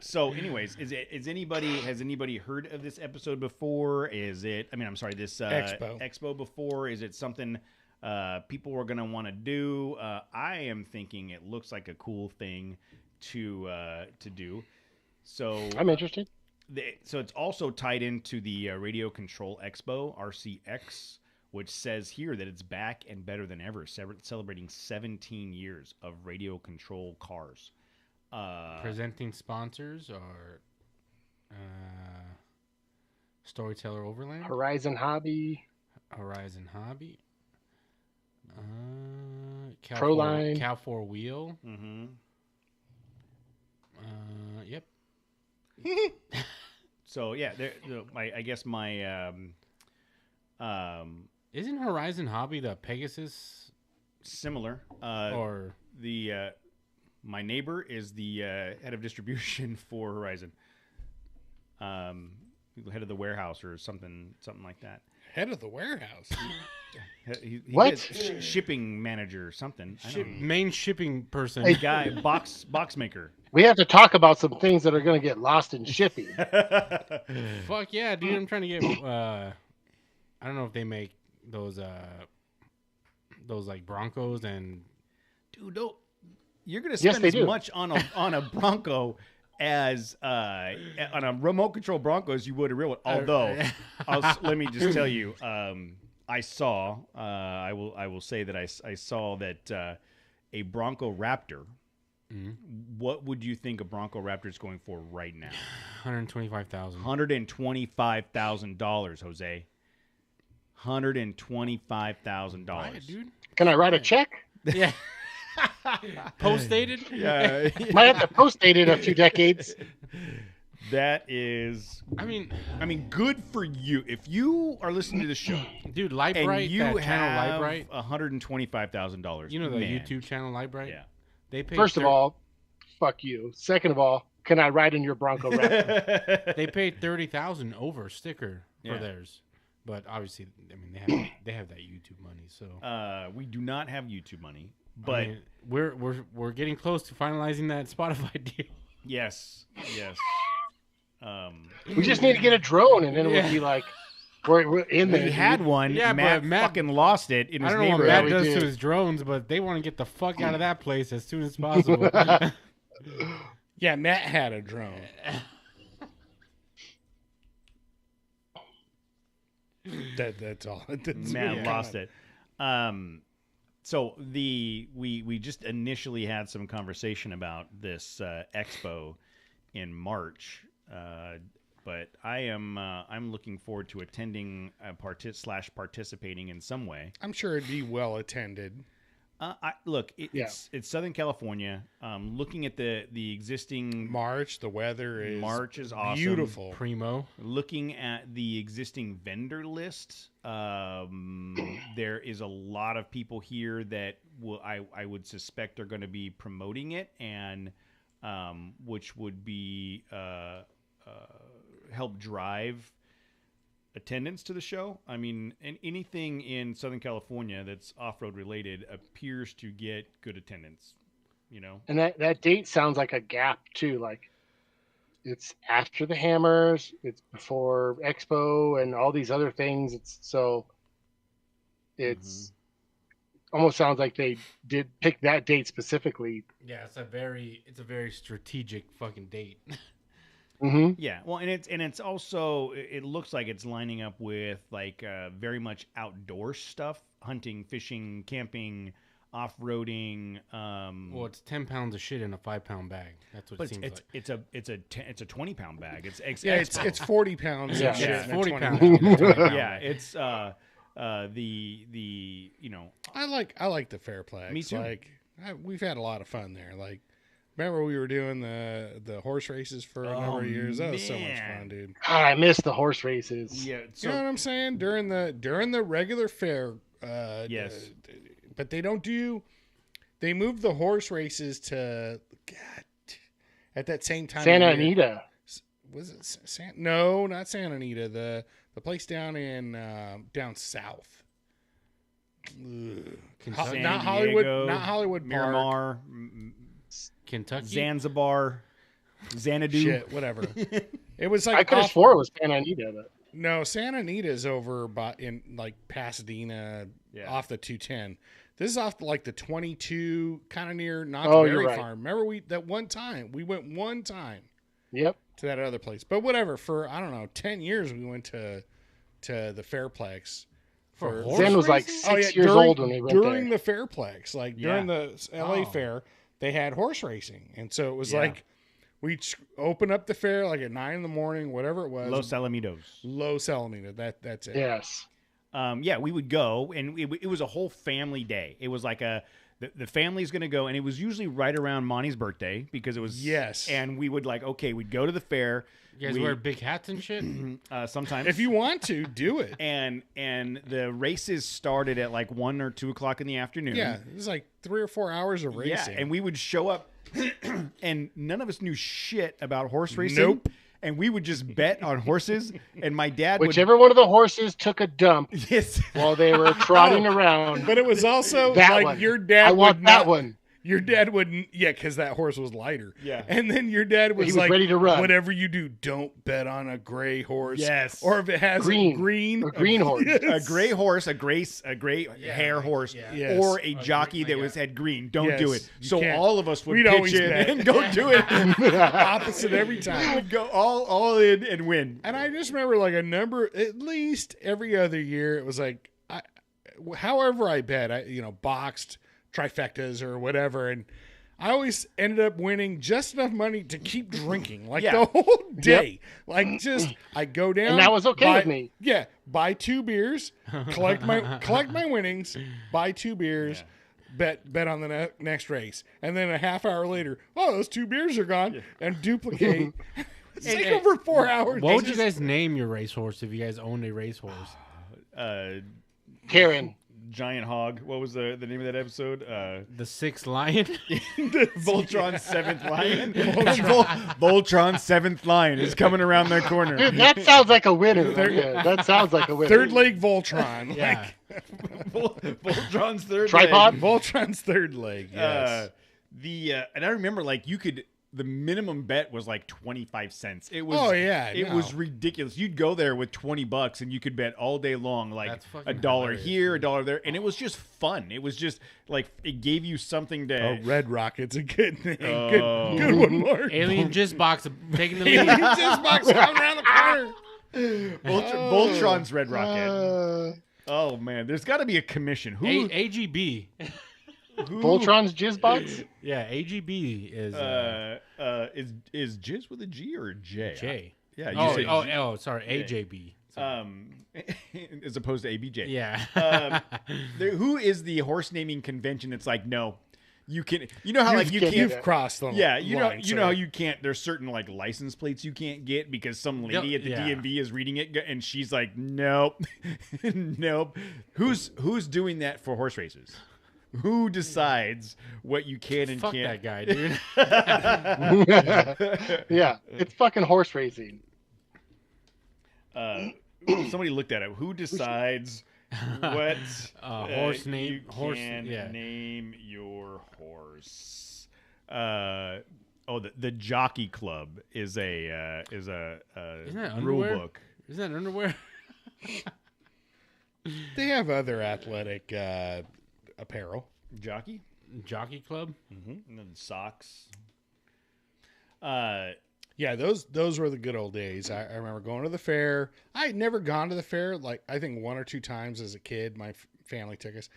So anyways, has anybody heard of this episode before? This expo before? Is it something people were going to want to do? I am thinking it looks like a cool thing to do. So I'm interested. So it's also tied into the Radio Control Expo, RCX, which says here that it's back and better than ever, celebrating 17 years of radio control cars. Presenting sponsors are Storyteller Overland, Horizon Hobby, Proline, Cal 4 Wheel. Mm-hmm. Yep. So yeah, I guess my isn't Horizon Hobby the Pegasus? Similar. Or the my neighbor is the head of distribution for Horizon. Head of the warehouse or something like that. Head of the warehouse. He what? Shipping manager or something. Main shipping person. A guy, box maker. We have to talk about some things that are going to get lost in shipping. Fuck yeah, dude! I'm trying to get. I don't know if they make those like Broncos and. Dude, you're gonna spend as much on a Bronco as on a remote control Bronco as you would a real one. Although, let me just tell you, I saw. I will say that I saw that a Bronco Raptor. Mm-hmm. What would you think a Bronco Raptor is going for right now? $125,000. $125,000, Jose. $125,000, dude. Can I write a check? Yeah. Post dated? Yeah. Might have to post date it a few decades. That is, I mean, good for you. If you are listening to the show, dude, Lightbright, and you that have channel Lightbright, $125,000. You know the YouTube channel Lightbright? Yeah. They paid First of all, fuck you. Second of all, can I ride in your Bronco Raptor? They paid $30,000 over sticker for theirs, but obviously, I mean, they have that YouTube money. So we do not have YouTube money, but I mean, we're getting close to finalizing that Spotify deal. Yes. We just need to get a drone, and then it would be like we're in there. We had one. Yeah, Matt fucking lost it in his neighborhood. I don't know what Matt does to his drones, but they want to get the fuck out of that place as soon as possible. Yeah, Matt had a drone. That's all. Matt lost it. So we just initially had some conversation about this expo in March, but I'm looking forward to attending participating in some way. I'm sure it'd be well attended. It's Southern California. Looking at the existing March, the weather is awesome, beautiful, primo. Looking at the existing vendor list, there is a lot of people here that I would suspect are going to be promoting it, and which would be help drive attendance to the show. I mean, and anything in Southern California that's off-road related appears to get good attendance, you know. And that date sounds like a gap too. Like it's after the Hammers, it's before Expo and all these other things. It's almost sounds like they did pick that date specifically. Yeah, it's a very strategic fucking date. Mm-hmm. Yeah, well, and it's also, it looks like it's lining up with like very much outdoor stuff: hunting, fishing, camping, off-roading. Well, it's 10 pounds of shit in a 5-pound bag. That's what it seems like. It's a 20-pound bag. It's 40 pounds. Yeah, of shit it's in a 40 20 pounds. Yeah, it's the you know. I like the Fairplex. Me too. Like we've had a lot of fun there. Like, remember we were doing the horse races for a number of years? That was so much fun, dude. God, I miss the horse races. Yeah, You know what I'm saying? During the regular fair, yes. But they don't do. They moved the horse races to at that same time. Santa Anita. Was it No, not Santa Anita. The place down in down south. Not Hollywood. Not Hollywood Park. Miramar, Kentucky, Zanzibar, Xanadu. Shit, whatever. It was like I could have swore it was Santa Anita, but no, Santa Anita is over in like Pasadena, off the 210. This is off like the 22, kind of near Knott's Berry Farm. Remember that one time we went one time. Yep. To that other place, but whatever. For I don't know, 10 years we went to the Fairplex. Zen was like 6 years old when we went during there. the Fairplex, like during the LA Fair, they had horse racing, and so it was like we open up the fair like at 9 a.m, whatever it was. Los Alamitos. Los Alamitos. That's it. Yes. We would go, and it was a whole family day. It was like the family's going to go, and it was usually right around Monty's birthday because it was and we would we'd go to the fair. You guys wear big hats and shit? Sometimes. If you want to, do it. And the races started at like 1 or 2 o'clock in the afternoon. Yeah, it was like 3 or 4 hours of racing. Yeah, and we would show up, and none of us knew shit about horse racing. Nope. And we would just bet on horses, and my dad Whichever one of the horses took a dump yes. while they were trotting around. But it was also that like one. Your dad I want would that not, one. Your dad wouldn't, because that horse was lighter. Yeah. And then your dad was, he was like, ready to run. Whatever you do, don't bet on a gray horse. Yes. Or if it has a green horse. A gray horse, a gray hair horse, Yes. or a jockey that had green. Don't do it. You So can't. all of us would We'd pitch always in bet. and go do it. Opposite every time. We'd go all in and win. And I just remember like at least every other year, it was like, however I bet, boxed trifectas or whatever. And I always ended up winning just enough money to keep drinking the whole day. Like I go down. And that was okay with me. Yeah. Buy 2 beers, collect my winnings, buy 2 beers, bet on the next race. And then a half hour later, those 2 beers are gone and duplicate. It's like over 4 hours. What would you guys name your racehorse if you guys owned a racehorse? Karen. Giant Hog. What was the name of that episode? The 6th Lion? Voltron's 7th Lion. Voltron's 7th Lion is coming around the corner. Dude, that sounds like a winner. That sounds like a winner. Third leg Voltron. Yeah. Voltron's third Tripod? leg. Voltron's third leg. Yes. And I remember the minimum bet was like 25 cents. It was it was ridiculous. You'd go there with $20 and you could bet all day long, like $1 here, $1 there, and it was just fun. It was just like it gave you something to. Red Rocket's a good name. Good one, Mark. Alien Jizz Box taking the lead. Alien Jizz Box coming around the corner. Voltron's Red Rocket. Oh man, there's got to be a commission. AGB. Voltron's Jizz Box? Yeah, AGB is is Jizz with a G or a J? J. Yeah. Sorry, AJB. as opposed to ABJ. Yeah. Who is the horse naming convention that's like, no, you can, you know how like you can't, you've crossed them. yeah, you know how you can't, there's certain like license plates you can't get because some lady at the DMV is reading it and she's like, nope, nope. Who's doing that for horse races? Who decides what you can and Fuck can't? that guy, dude. Yeah, it's fucking horse racing. Somebody looked at it. Who decides what horse name? You Horse. can Yeah. name your horse. The Jockey Club is a Isn't that rule underwear? book. Isn't that underwear? They have other athletic apparel. Jockey. Jockey Club. And then socks. Yeah, those were the good old days. I remember going to the fair. I had never gone to the fair, like I think 1 or 2 times as a kid. My family took us.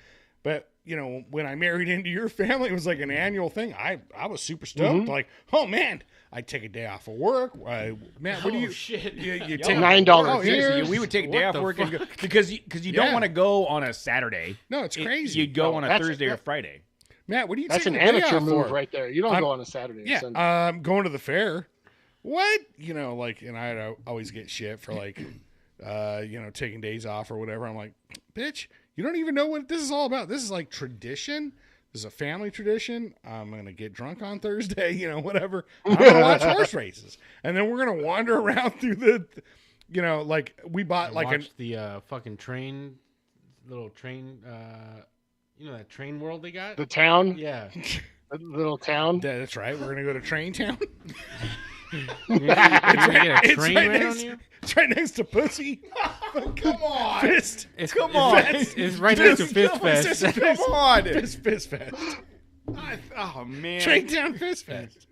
But, you know, when I married into your family, it was like an annual thing. I was super stoked. Mm-hmm. Like, oh, man, I'd take a day off of work. Man, what do you... Shit. You take take $9 Seriously, we would take a day What off the work and fuck? go, because you don't Yeah. want to go on a Saturday. No, it's crazy. You'd go on a that's- Thursday or Friday. Matt, what do you That's take an a day amateur off move for? right there. You don't I'm- go on a Saturday. or Yeah, Sunday. going to the fair. What? You know, like, and I'd always get shit for like, you know, taking days off or whatever. I'm like, bitch, you don't even know what this is all about. This is like tradition. This is a family tradition. I'm going to get drunk on Thursday, you know, whatever. I'm going to watch horse races. And then we're going to wander around through the, you know, like we bought like Watch the fucking train, little train. You know that train world they got? The town, Yeah. the little town. That's right. We're going to go to Train Town. You get a train right ran next, on you? it's right next to Pussy. Come on. Fist. It's, Come it's- on. It's right next to Fist Come on, Fest. Come on. Fist Fest. Oh, man. Train Town Fist Fest.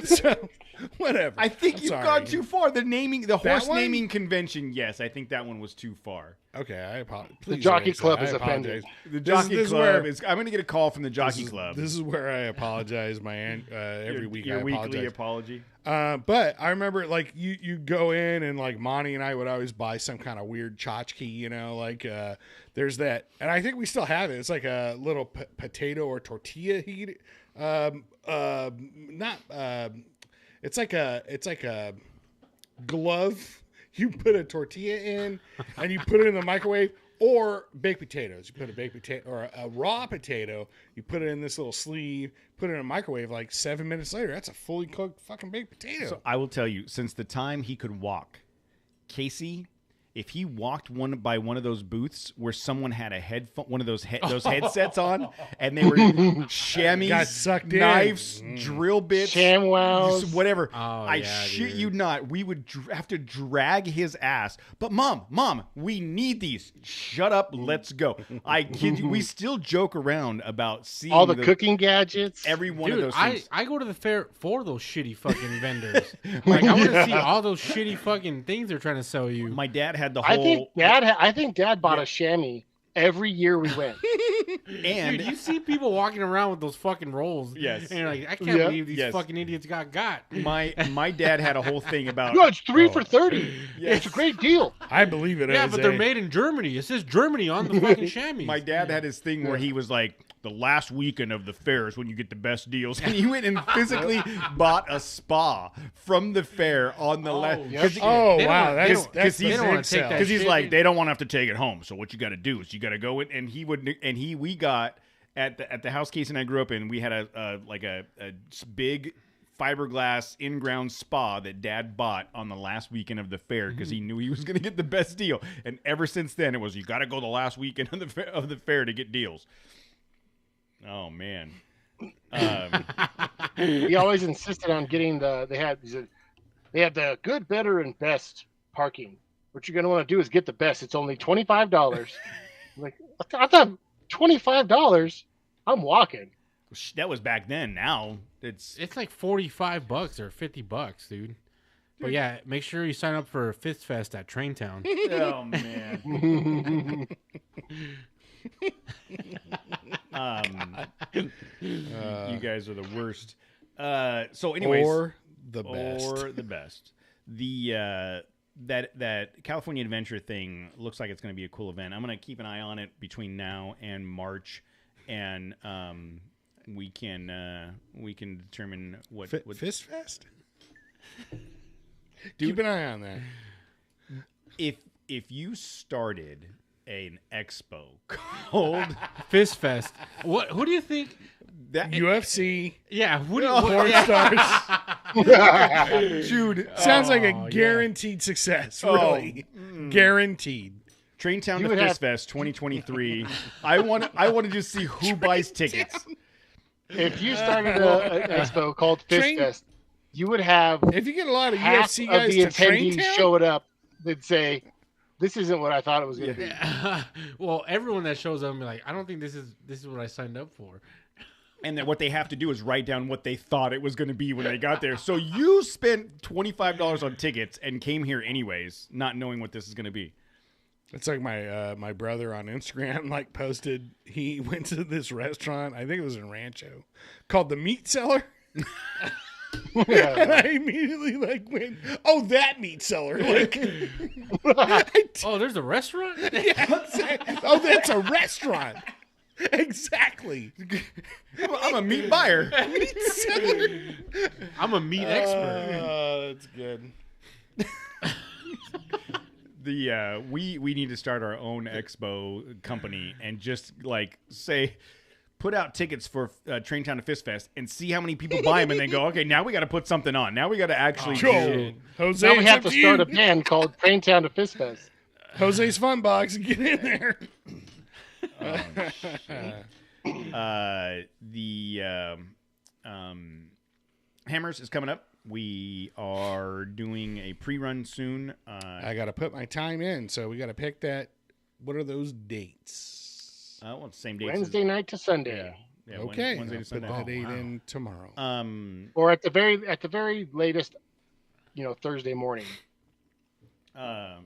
So, whatever. I think I'm you've sorry. gone too far. The horse one? naming convention, yes, I think that one was too far. Okay, I apologize. The Jockey Club is apologize. The Jockey this is Club where- is. I'm going to get a call from the Jockey Club. This is where I apologize. Every week your I weekly apologize. apology. But I remember like you go in and like Monty and I would always buy some kind of weird tchotchke, you know, like there's that, and I think we still have it. It's like a little potato or tortilla heat. It's like a glove. You put a tortilla in and you put it in the microwave, or baked potatoes. You put a baked potato or a raw potato. You put it in this little sleeve. Put it in a microwave. Like 7 minutes later, that's a fully cooked fucking baked potato. So I will tell you, since the time he could walk, Casey, if he walked by one of those booths where someone had a headphone, one of those headsets on, and they were chamois, Got sucked in. knives, drill bits, ShamWows. whatever. Oh, I yeah, shit dude. you not, we would have to drag his ass. But mom, we need these. Shut up, let's go. I kid you, we still joke around about seeing All the cooking gadgets. every one Dude, of those things. I go to the fair for those shitty fucking vendors. Like, I want to see all those shitty fucking things they're trying to sell you. My dad had the I whole think Dad bought a chamois every year we went. and Dude, you see people walking around with those fucking rolls. Yes. And you're like, I can't Yeah. believe these Yes. fucking idiots got. my dad had a whole thing about No, it's 3 for $30. Yes. It's a great deal. I believe it. Yeah, is but they're made in Germany. It says Germany on the fucking chamois. my dad had his thing where he was like, the last weekend of the fair is when you get the best deals. And he went and physically bought a spa from the fair on the last. yep. Oh They don't wow, want- that's they don't- that's they the don't wanna big take sell. that Because he's shit, like, dude. they don't want to have to take it home. So what you got to do is you got to go in, and we got at the house Casey and I grew up in. We had a big fiberglass in-ground spa that Dad bought on the last weekend of the fair because he knew he was going to get the best deal. And ever since then, it was you got to go the last weekend of the fair to get deals. Oh man. He always insisted on getting they had the good, better, and best parking. What you're gonna want to do is get the best. It's only $25. Like I thought $25. I'm walking. That was back then. Now it's It's like $45 or $50, dude. But yeah, make sure you sign up for Fist Fest at Train Town. oh man. You guys are the worst. So anyways, or the best. or the best. The that California Adventure thing looks like it's going to be a cool event. I'm going to keep an eye on it between now and March, and we can determine what Fist Fest. Keep an eye on that. If you started an expo called Fist Fest, who do you think? That UFC. Yeah, porn stars. Dude, sounds like a guaranteed success. Really, guaranteed. Traintown to Fist Fest 2023. I want to just see who buys tickets. If you started an expo called Fist Fest, you would have. If you get a lot of half UFC guys of the to attendees Traintown? showing up, they'd say, "This isn't what I thought it was going to be." Well, everyone that shows up and be like, I don't think this is what I signed up for. And then what they have to do is write down what they thought it was going to be when they got there. So you spent $25 on tickets and came here anyways, not knowing what this is going to be. It's like my brother on Instagram posted he went to this restaurant, I think it was in Rancho, called the Meat Cellar. I immediately went, oh, that meat cellar. Oh, there's a restaurant? Yeah, oh, that's a restaurant. Exactly. I'm a meat buyer. Meat cellar. I'm a meat expert. That's good. We need to start our own expo company and just say, put out tickets for Traintown to Fist Fest and see how many people buy them, and then go, okay, now we got to put something on. Now we got to actually Jose, now we have to start a band called Traintown to Fist Fest. Jose's Fun Box, get in there. The Hammers is coming up. We are doing a pre-run soon. I got to put my time in, so we got to pick that. What are those dates? Well, it's the same dates. Wednesday night to Sunday. Yeah, okay. Wednesday to Sunday. Put that date in tomorrow. Or at the very latest, Thursday morning.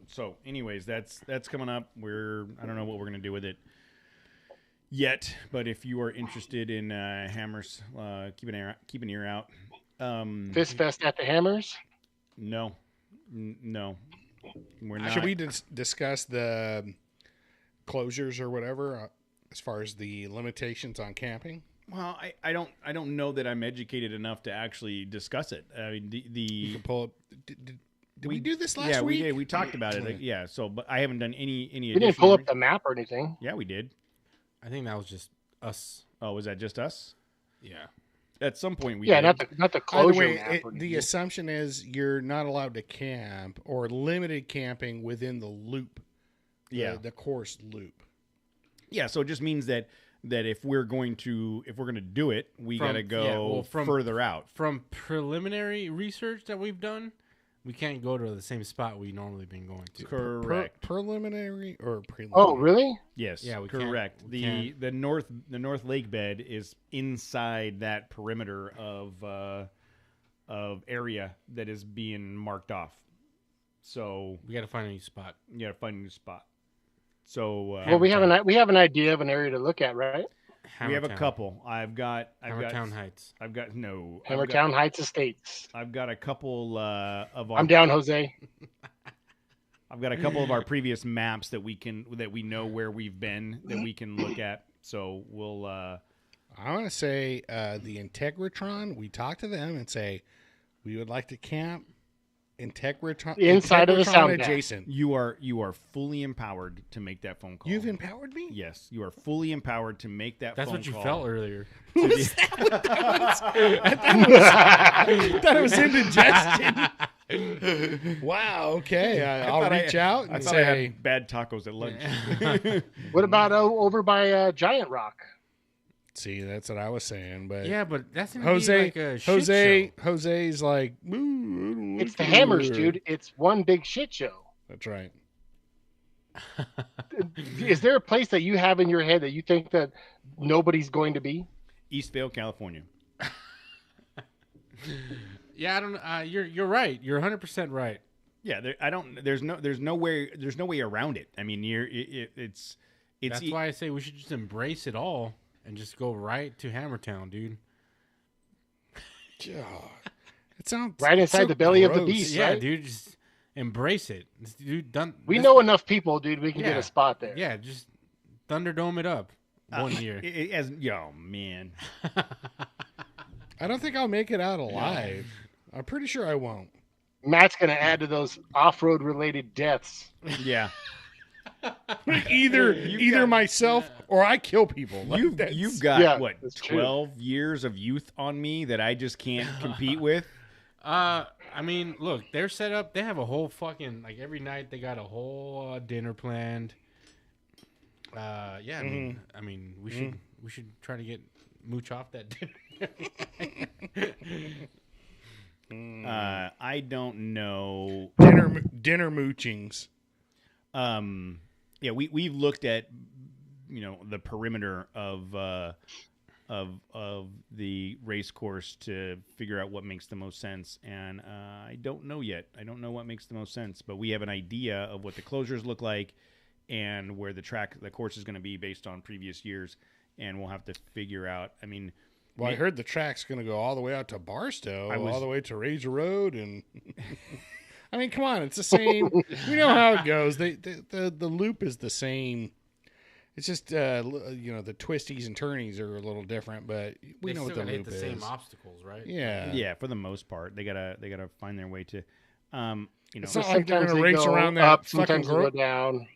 So, anyways, that's coming up. I don't know what we're gonna do with it yet, but if you are interested in Hammers, keep an ear out. Fist Fest at the Hammers? No, we're not. Should we discuss the closures or whatever as far as the limitations on camping? Well, I don't know that I'm educated enough to actually discuss it. I mean, you can pull up. Did we do this last week? Yeah, we did. We talked about it. Yeah, but I haven't done any. We didn't pull up the map or anything. Yeah, we did. I think that was just us. Oh, was that just us? Yeah. At some point, we did. not the closure way, map. The assumption is you're not allowed to camp or limited camping within the loop. The course loop. Yeah, so it just means that if we're going to do it, we got to go further out. From preliminary research that we've done, we can't go to the same spot we normally been going to. Correct. Preliminary or preliminary? Oh, really? Yes. Yeah, we correct. Can't. The North Lake bed is inside that perimeter of area that is being marked off. So we got to find a new spot. You got to find a new spot. So we have an idea of an area to look at, right? We have a couple. I've got Hammertown Heights. Hammertown Heights Estates. I've got a couple of our. I'm down, Jose. I've got a couple of our previous maps that we know where we've been that we can look at. So we'll. I want to say the Integratron. We talk to them and say we would like to camp Integratron inside of the sound adjacent. You are fully empowered to make that phone call. You've empowered me? Yes, you are fully empowered to make that phone call. That's what you felt earlier. Was that what that was? I thought it was indigestion. Wow, okay. I'll reach out and say I had bad tacos at lunch. What about over by Giant Rock? See, that's what I was saying, but yeah, but that's gonna Jose. Be like a shit show. Jose's like, it's the Hammers, dude. It's one big shit show. That's right. Is there a place that you have in your head that you think that nobody's going to be? Eastvale, California. Yeah, I don't. You're right. You're 100% right. Yeah, There's no way around it. I mean, it's. That's why I say we should just embrace it all. And just go right to Hammertown, dude. It sounds right inside the belly of the beast, yeah, right? dude. embrace it. Dude, we know enough people, dude. We can get a spot there. Yeah, just Thunderdome it up one year. Man. I don't think I'll make it out alive. I'm pretty sure I won't. Matt's gonna add to those off-road related deaths. Yeah. either myself or I kill people. You've got 12 years of youth on me that I just can't compete with. I mean, look, they're set up. They have a whole fucking every night they got a whole dinner planned. I mean, we should try to get Mooch off that dinner. I don't know. Dinner moochings. We've looked at the perimeter of the race course to figure out what makes the most sense, and I don't know yet. I don't know what makes the most sense, but we have an idea of what the closures look like and where the course is going to be based on previous years, and we'll have to figure out. I mean, I heard the track's going to go all the way out to Barstow, all the way to Razor Road, and I mean, come on, it's the same. We know how it goes. The loop is the same. It's just the twisties and turnies are a little different, but we know what the loop is. The same obstacles, right? Yeah, for the most part, they gotta find their way to. It's not like they're gonna race around that fucking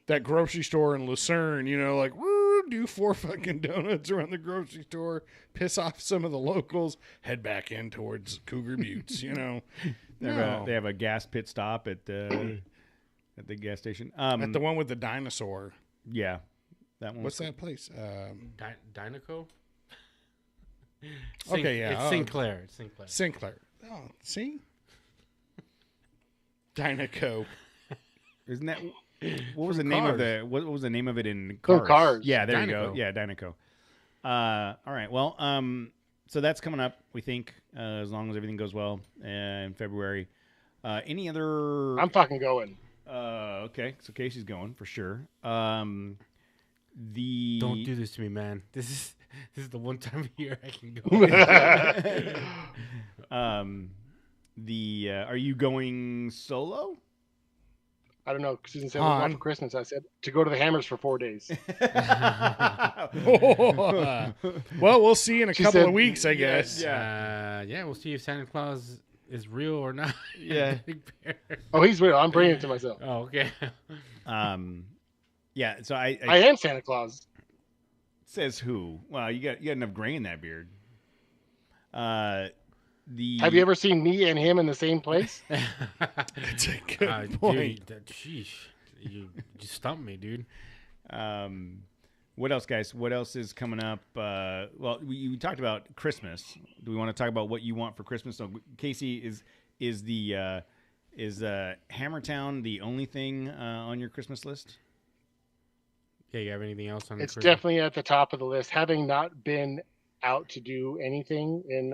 that grocery store in Lucerne. Do 4 fucking donuts around the grocery store, piss off some of the locals, head back in towards Cougar Buttes. They have a gas pit stop at the gas station. At the one with the dinosaur. Yeah, that one. What's that place? Dynaco. Okay, yeah, it's Sinclair. Sinclair. Oh, see, Dynaco. Isn't that? What was the name of what was the name of it in Cars? Cars. Yeah, there you go. Yeah, Dynaco. All right. Well, so that's coming up. We think as long as everything goes well in February. Any other? I'm fucking going. Okay. So Casey's going for sure. Don't do this to me, man. This is the one time a year I can go. Are you going solo? I don't know. Susan said for Christmas. I said to go to the Hammers for 4 days. Well, we'll see in a couple of weeks, I guess. Yeah. We'll see if Santa Claus is real or not. Yeah. Oh, he's real. I'm bringing it to myself. Oh, okay. Yeah. So I am Santa Claus. Says who? Well, you got enough gray in that beard. Have you ever seen me and him in the same place? That's a good point. Dude, sheesh. You just stumped me, dude. What else, guys? What else is coming up? Well, we talked about Christmas. Do we want to talk about what you want for Christmas? So, Casey, is Hammertown the only thing on your Christmas list? Yeah, you have anything else on? It's definitely at the top of the list. Having not been out to do anything in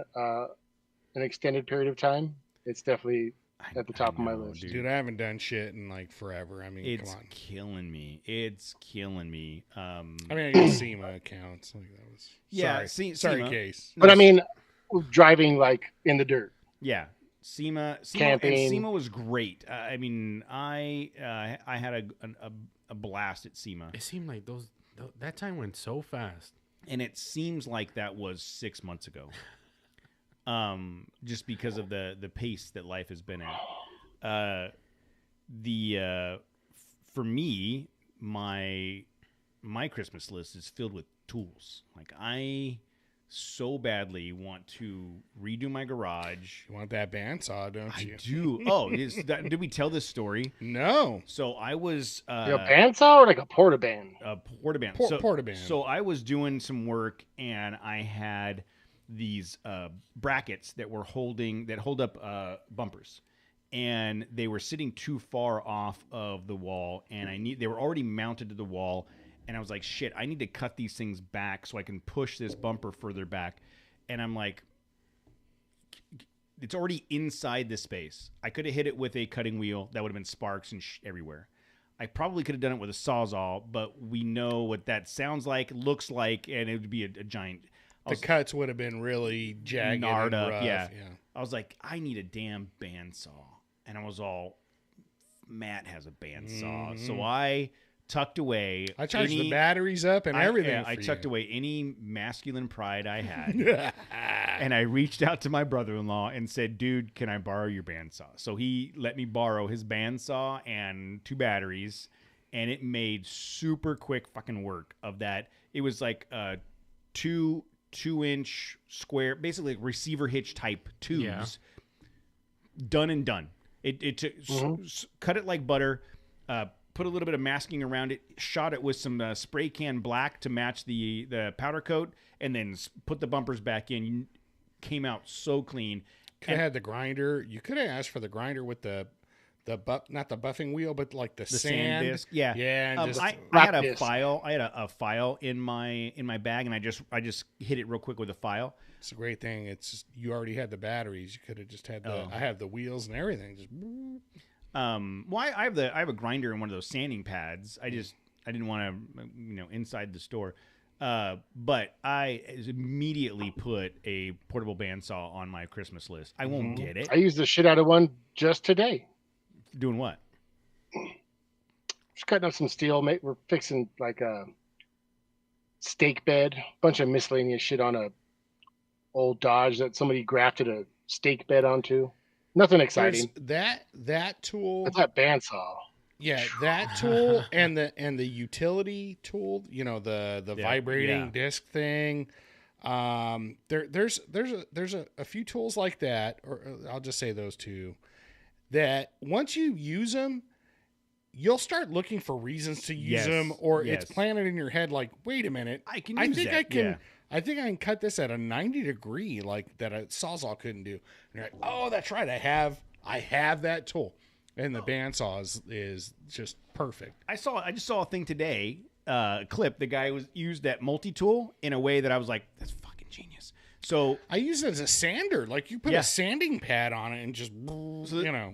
an extended period of time, it's definitely at the top of my list. Dude, I haven't done shit in come on. It's killing me. I mean, I guess SEMA accounts. Sorry, Case. But I mean, driving in the dirt. Yeah, SEMA camping. SEMA was great. I mean, I had a blast at SEMA. It seemed like that time went so fast, and it seems like that was 6 months ago. Just because of the pace that life has been at. For me, my Christmas list is filled with tools. I so badly want to redo my garage. You want that bandsaw, don't you? I do. Oh, did we tell this story? No. So I was a bandsaw or a portaband? A portaband. Portaband. So I was doing some work and I had these brackets that hold up bumpers, and they were sitting too far off of the wall, and they were already mounted to the wall, and I was like, shit, I need to cut these things back so I can push this bumper further back. And I'm like, it's already inside the space. I could have hit it with a cutting wheel. That would have been sparks and everywhere. I probably could have done it with a Sawzall, but we know what that sounds like, looks like, and it would be a giant. The cuts would have been really jagged and rough. Yeah. I was like, I need a damn bandsaw. And I was all Matt has a bandsaw. So I tucked away. I charged the batteries up and everything. I tucked away any masculine pride I had. And I reached out to my brother-in-law and said, dude, can I borrow your bandsaw? So he let me borrow his bandsaw and 2 batteries. And it made super quick fucking work of that. It was like 2-inch square, basically like receiver hitch type tubes. Yeah. Done and done. It took, cut it like butter, put a little bit of masking around it, shot it with some spray can black to match the powder coat, and then put the bumpers back in. Came out so clean. Could have had the grinder. You could have asked for the grinder with not the buffing wheel, but like the sand disc. Yeah. And I had a file. I had a file in my bag, and I just hit it real quick with a file. It's a great thing. It's just, you already had the batteries. You could have just had I have the wheels and everything. Just well, I have a grinder and one of those sanding pads. I didn't want to inside the store. But I immediately put a portable bandsaw on my Christmas list. I won't get it. I used the shit out of one just today. Doing what? Just cutting up some steel. We're fixing like a stake bed, bunch of miscellaneous shit on a old Dodge that somebody grafted a stake bed onto. Nothing exciting. That tool. That's that bandsaw. Yeah, that tool and the utility tool, the vibrating disc thing. There's a few tools like that, or I'll just say those two, that once you use them, you'll start looking for reasons to use them, or it's planted in your head like, wait a minute, I think I can cut this at a 90 degree like that a Sawzall couldn't do. And you're like, oh, that's right, I have that tool. And the bandsaw is just perfect. I just saw a thing today, clip. The guy used that multi-tool in a way that I was like, that's fucking genius. So I use it as a sander. Like you put a sanding pad on it and just,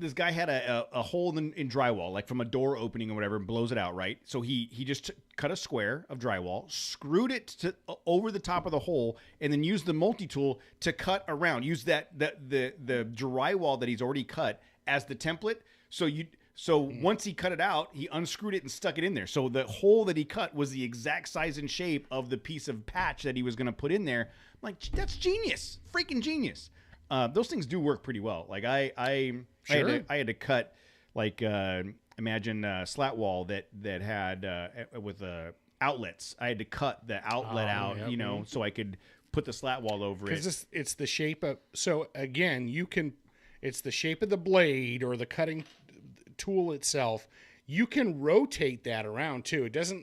This guy had a hole in drywall, like from a door opening or whatever, and blows it out, right? So he just cut a square of drywall, screwed it over the top of the hole, and then used the multi-tool to cut around. Use the drywall that he's already cut as the template. So once he cut it out, he unscrewed it and stuck it in there. So the hole that he cut was the exact size and shape of the piece of patch that he was going to put in there. I'm like, that's genius, freaking genius. Those things do work pretty well. Like I had to cut like imagine a slat wall that had with outlets. I had to cut the outlet out, so I could put the slat wall over it. Because it's the shape of. So again, it's the shape of the blade or the cutting tool itself. You can rotate that around too. It does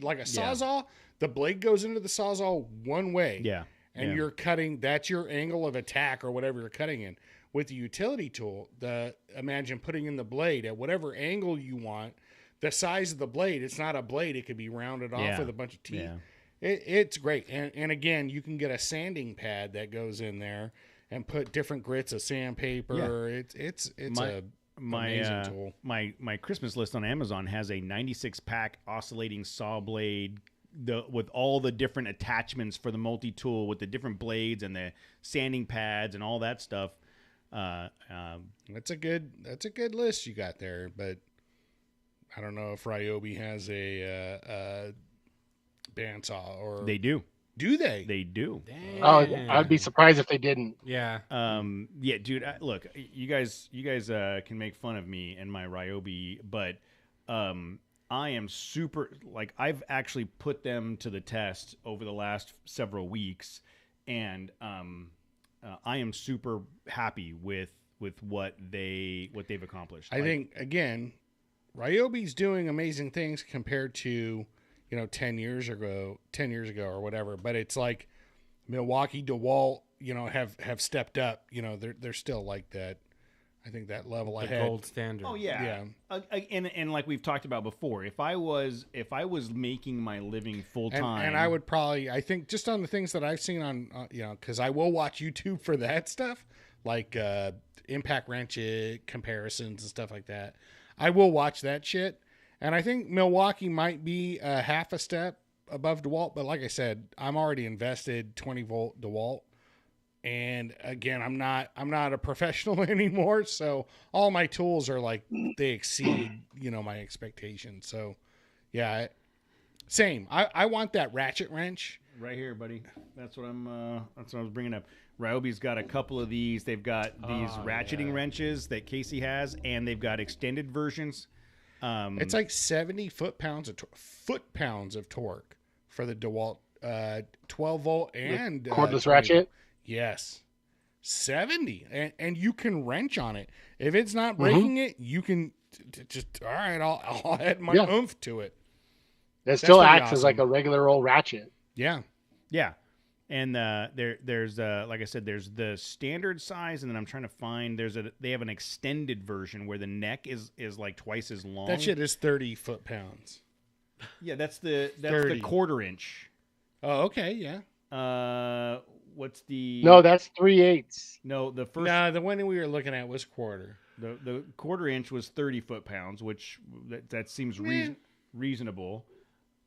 like a Sawzall. The blade goes into the Sawzall one way. Yeah. And you're cutting. That's your angle of attack or whatever you're cutting in. With the utility tool, imagine putting in the blade at whatever angle you want. The size of the blade. It's not a blade. It could be rounded off with a bunch of teeth. Yeah. It's great. And again, you can get a sanding pad that goes in there and put different grits of sandpaper. Yeah. It's amazing tool. My Christmas list on Amazon has a 96-pack oscillating saw blade with all the different attachments for the multi-tool with the different blades and the sanding pads and all that stuff. That's a good list you got there, but I don't know if Ryobi has a bandsaw or they do. Do they? They do. Damn. Oh, I'd be surprised if they didn't. Yeah. Yeah, dude. Look, you guys can make fun of me and my Ryobi, but I am super I've actually put them to the test over the last several weeks, and I am super happy with what they've accomplished. I think again, Ryobi's doing amazing things compared to 10 years ago or whatever, but it's like Milwaukee, DeWalt, have stepped up. They're still like that. I think that level ahead. Gold standard. Oh yeah. And like we've talked about before, if I was making my living full time, and I would probably, I think just on the things that I've seen on, because I will watch YouTube for that stuff, like impact wrench comparisons and stuff like that. I will watch that shit. And I think Milwaukee might be half a step above DeWalt, but like I said, I'm already invested 20-volt DeWalt. And again, I'm not a professional anymore, so all my tools are like they exceed, my expectations. So, yeah, same. I want that ratchet wrench right here, buddy. That's what I was bringing up. Ryobi's got a couple of these. They've got these ratcheting wrenches that Casey has, and they've got extended versions. It's like 70 foot-pounds of torque for the DeWalt 12 volt and cordless ratchet. Yes, 70, and you can wrench on it. If it's not breaking it, you can just all right. I'll add my oomph to it. It still acts as like a regular old ratchet. Yeah. And there's like I said, there's the standard size, and then I'm trying to find they have an extended version where the neck is like twice as long. That shit is 30 foot-pounds. Yeah, that's the 1/4 inch. Oh, okay, yeah. What's the? No, that's 3/8. No, the one we were looking at was quarter. The 1/4 inch was 30 foot-pounds, which that seems reasonable.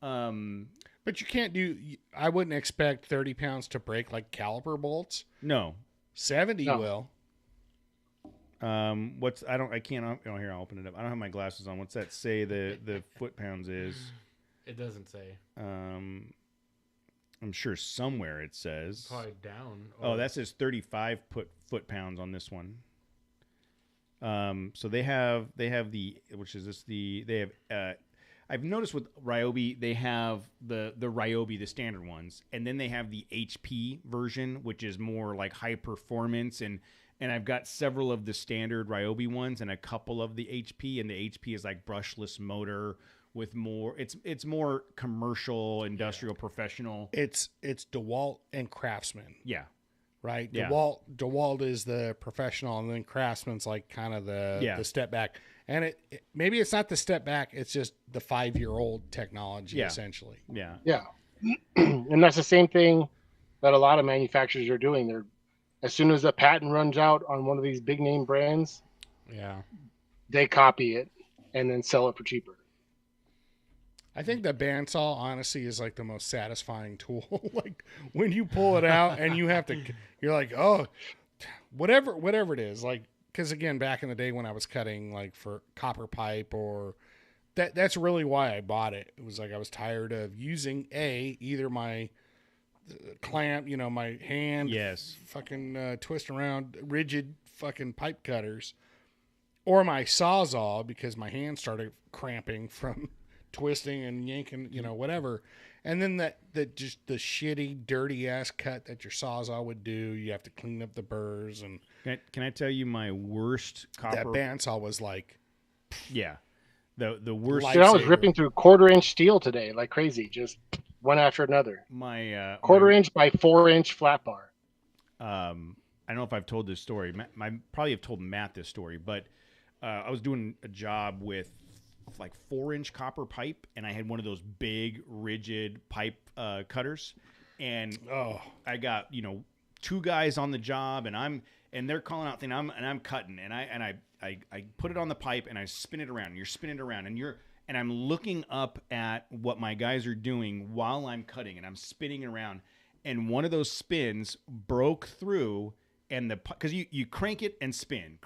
But you can't do. I wouldn't expect 30 pounds to break like caliper bolts. No, 70 will. I can't. Oh, here, I'll open it up. I don't have my glasses on. What's that say the foot-pounds is? It doesn't say. I'm sure somewhere it says. Probably down. Oh, that says 35 foot-pounds on this one. So they have I've noticed with Ryobi, they have the Ryobi, the standard ones, and then they have the HP version, which is more like high performance, and I've got several of the standard Ryobi ones and a couple of the HP, and the HP is like brushless motor with more. It's more commercial, industrial, professional. It's DeWalt and Craftsman. Yeah. Right. Yeah. DeWalt is the professional, and then Craftsman's like kind of the step back. And it maybe it's not the step back; it's just the 5-year-old technology, essentially. Yeah. Yeah. And that's the same thing that a lot of manufacturers are doing. They're as soon as a patent runs out on one of these big name brands, they copy it and then sell it for cheaper. I think the bandsaw, honestly, is like the most satisfying tool. Like when you pull it out and you're like, oh, whatever it is. Like, because again, back in the day when I was cutting like for copper pipe or that's really why I bought it. It was like I was tired of using either my clamp, my hand, fucking twist around rigid fucking pipe cutters, or my Sawzall because my hand started cramping from twisting and yanking, whatever. And then that just the shitty, dirty ass cut that your Sawzall would do. You have to clean up the burrs and. Can I tell you my worst copper? That bandsaw was like, the worst. Dude, I was ripping through 1/4 inch steel today like crazy, just one after another. My 1/4 inch by 4-inch flat bar. I don't know if I've told this story. I probably have told Matt this story, but I was doing a job with like 4-inch copper pipe, and I had one of those big rigid pipe cutters, and I got 2 guys on the job, and they're calling out thing, I'm cutting, and I put it on the pipe and I spin it around, and you're spinning it around, and I'm looking up at what my guys are doing while I'm cutting, and I'm spinning it around, and one of those spins broke through, and because you crank it and spin,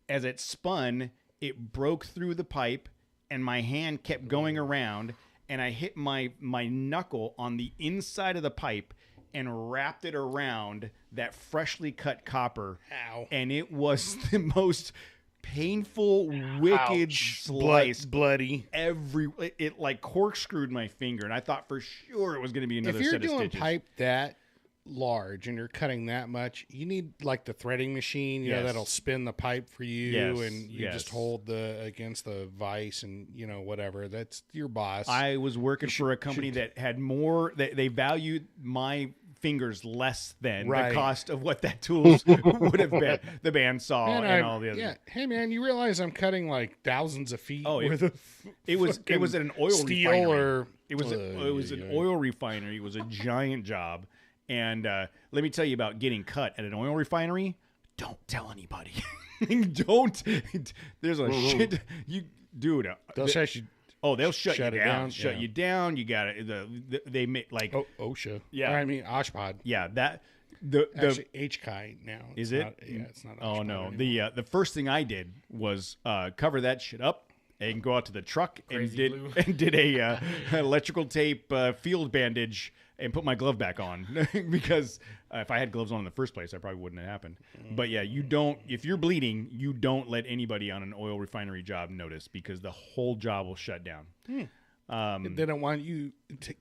as it spun, it broke through the pipe, and my hand kept going around, and I hit my knuckle on the inside of the pipe and wrapped it around that freshly cut copper. Ow. And it was the most painful, wicked slice. Bloody. It like corkscrewed my finger, and I thought for sure it was going to be another set of stitches. If you're doing pipe that large and you're cutting that much, you need like the threading machine, that'll spin the pipe for you, and you just hold against the vise and whatever. That's your boss. I was working for a company that had more. They valued my fingers less than the cost of what that tool would have been. The bandsaw and all the other. Yeah. Hey man, you realize I'm cutting like thousands of feet worth of it was an oil steel refinery. It was an oil refinery. It was a giant job. And let me tell you about getting cut at an oil refinery. Don't tell anybody. Don't. There's a shit. Dude. They'll shut you. Oh, they'll shut you down. Shut you down. You got it. They make like OSHA. Yeah. Or, I mean, OSHPD. Yeah. Actually, HKI now. Is it? It's not. Oh no. Anymore. The first thing I did was cover that shit up and go out to the truck and did a electrical tape field bandage and put my glove back on because if I had gloves on in the first place, that probably wouldn't have happened. But yeah, you don't. If you're bleeding, you don't let anybody on an oil refinery job notice because the whole job will shut down. They don't want you to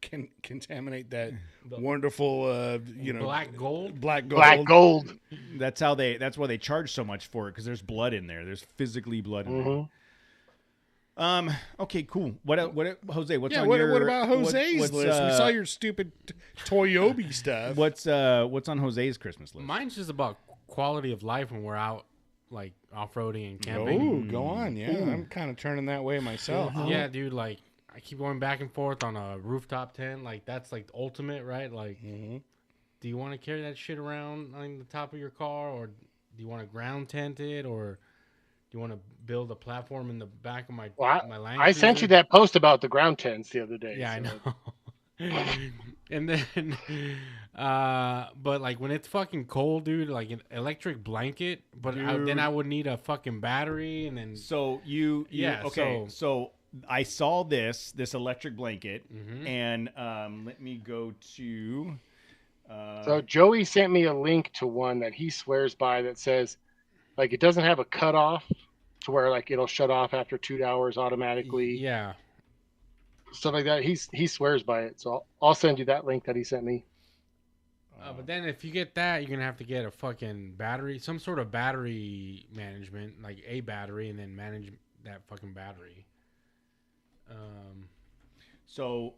contaminate that wonderful, black gold. Black gold. That's why they charge so much for it because there's blood in there. There's physically blood in there. Okay, cool. What Jose? What's on your? What about Jose's list? We saw your stupid Toyobi stuff. What's on Jose's Christmas list? Mine's just about quality of life when we're out, like off-roading and camping. Oh, go on. Yeah, I'm kind of turning that way myself. Yeah, dude. Like, I keep going back and forth on a rooftop tent. Like, that's like the ultimate, right? Like, do you want to carry that shit around on the top of your car, or do you want to ground tent it, or do you want to build a platform in the back of my Land I sent you that post about the ground tents the other day. Yeah, so. I know. And then, but like when it's fucking cold, dude, like an electric blanket. But then I would need a fucking battery, and then. So okay. So I saw this electric blanket, and let me go to. So Joey sent me a link to one that he swears by that says, like, it doesn't have a cutoff to where like it'll shut off after 2 hours automatically. Yeah. Stuff like that. He swears by it. So I'll send you that link that he sent me. But then if you get that, you're gonna have to get a fucking battery, some sort of battery management, like a battery, and then manage that fucking battery. So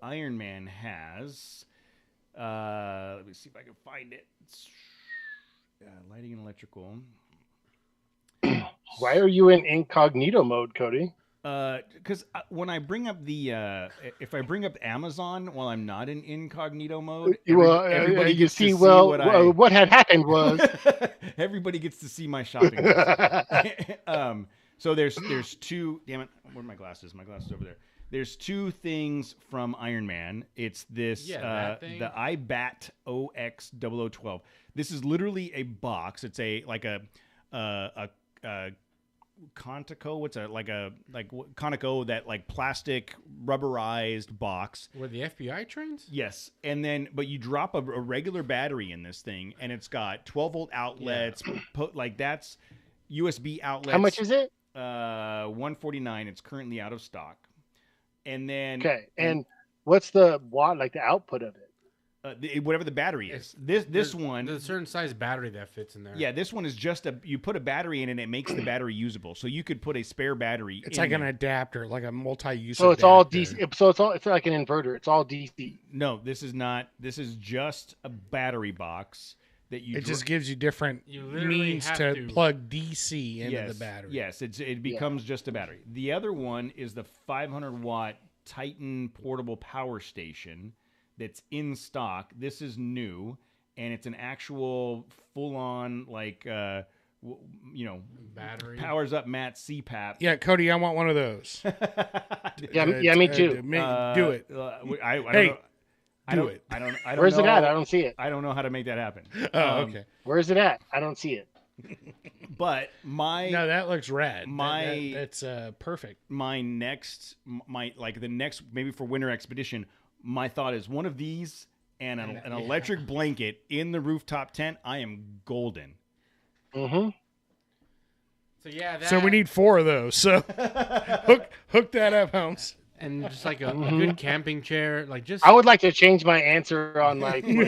Iron Man has. Let me see if I can find it. Lighting and electrical. Why are you in incognito mode, Cody? Because when I bring up if I bring up Amazon while I'm not in incognito mode, everybody gets to see what had happened was everybody gets to see my shopping list. So there's two. Damn it! Where are my glasses? My glasses over there. There's two things from Iron Man. It's this the iBat OX0012. This is literally a box. It's a Contico. What's Conoco, that like plastic rubberized box. Where the FBI trains? Yes, and then but you drop a regular battery in this thing, and it's got 12-volt outlets. That's USB outlets. How much is it? $149. It's currently out of stock. And then and what's the watt, like the output of it? Whatever the battery is. This one, there's a certain size battery that fits in there. Yeah, this one is just you put a battery in and it makes the battery usable. So you could put a spare battery. It's like an adapter, like a multi-use. So it's adapter. all DC. So it's like an inverter. It's all DC. No, this is not. This is just a battery box that you. It just gives you different means to plug DC into the battery. Yes, it becomes just a battery. The other one is the 500-watt Titan portable power station. That's in stock. This is new, and it's an actual full-on battery. Powers up Matt CPAP. Yeah, Cody, I want one of those. me too. Do it. I don't know. Do it. I don't. Where's it at? I don't see it. I don't know how to make that happen. Oh, okay. Where's it at? I don't see it. But no, that looks rad. That's perfect. The next maybe for winter expedition. My thought is one of these and an electric blanket in the rooftop tent. I am golden. Mm-hmm. So we need 4 of those. So hook that up, Holmes. And just like a good camping chair, I would like to change my answer on what I want for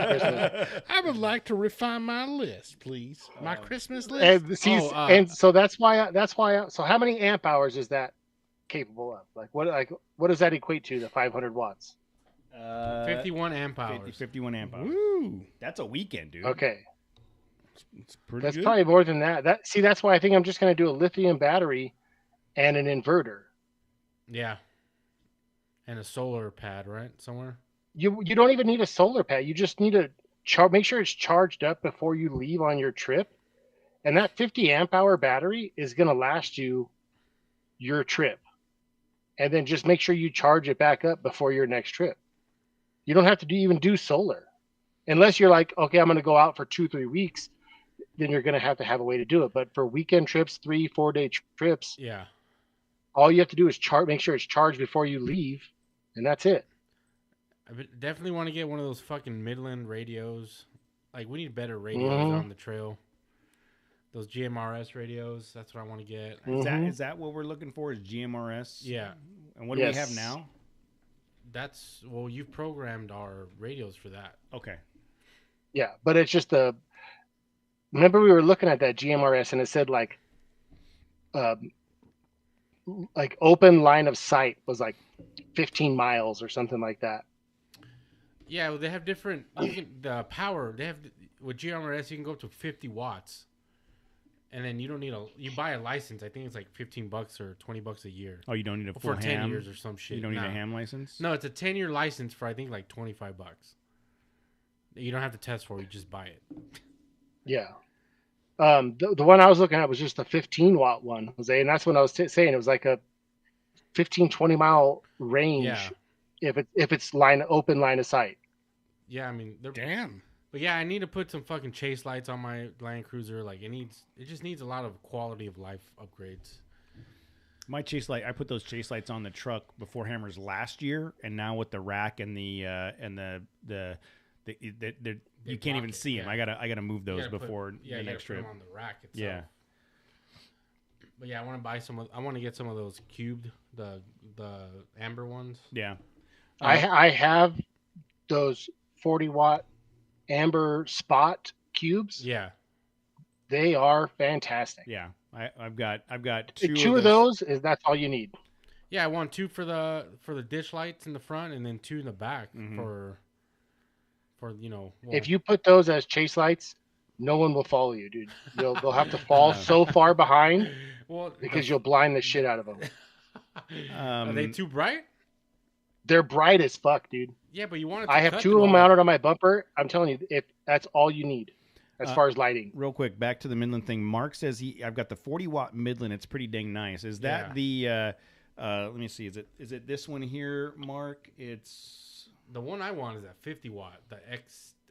Christmas. I would like to refine my list, please. My Christmas list. And so that's why. So how many amp hours is that capable of? What does that equate to? The 500 watts. 51 amp hours. 51 amp hours. Woo. That's a weekend, dude. Okay. It's pretty That's good. probably more than that. That's why I think I'm just going to do a lithium battery and an inverter. Yeah. And a solar pad, right? Somewhere. You don't even need a solar pad. You just need to make sure it's charged up before you leave on your trip. And that 50 amp hour battery is going to last you your trip. And then just make sure you charge it back up before your next trip. You don't have to even do solar. unless you're like, okay, I'm going to go out for 2-3 weeks, then you're going to have a way to do it. But for weekend trips, 3-4 day trips, yeah, all you have to do is make sure it's charged before you leave, and that's it. I definitely want to get one of those fucking Midland radios. Like, we need better radios on the trail. Those GMRS radios, that's what I want to get. Is that what we're looking for? Is GMRS? Yeah. And what do we have now? You've programmed our radios for that. Okay. Yeah, but it's just remember we were looking at that GMRS and it said like open line of sight was like 15 miles or something like that. Yeah, well, they have different. The power they have with GMRS, you can go up to 50 watts, and then you don't need you buy a license. I think it's like $15 or $20 a year. Oh, you don't need a full for 10 ham? years or some shit. You don't need a ham license? No, it's a 10-year license for I think like $25. You don't have to test for it; you just buy it. Yeah. The one I was looking at was just a 15-watt one, Jose, and that's what I was saying. It was like a 15-20 mile range. Yeah. If it's open line of sight. Yeah, I mean, damn. But yeah, I need to put some fucking chase lights on my Land Cruiser. Like, it just needs a lot of quality of life upgrades. My chase light, I put those chase lights on the truck before Hammers last year, and now with the rack and you can't even see them. Yeah. I gotta move those before the next trip. Put them on the rack itself. Yeah. But yeah, I want to buy I want to get some of those cubed, the amber ones. Yeah. I have those 40-watt amber spot cubes. Yeah. They are fantastic. Yeah. I've got two of those. That's all you need. Yeah, I want 2 for the ditch lights in the front and then 2 in the back for if you put those as chase lights, no one will follow you, dude. They'll have to fall so far behind because you'll blind the shit out of them. Are they too bright? They're bright as fuck, dude. Yeah, but you want I have 2 of them mounted on my bumper. I'm telling you, if that's all you need as far as lighting. Real quick, back to the Midland thing. Mark says I've got the 40-watt Midland. It's pretty dang nice. Is that the? Let me see. Is it this one here, Mark? It's the one I want is that 50-watt, the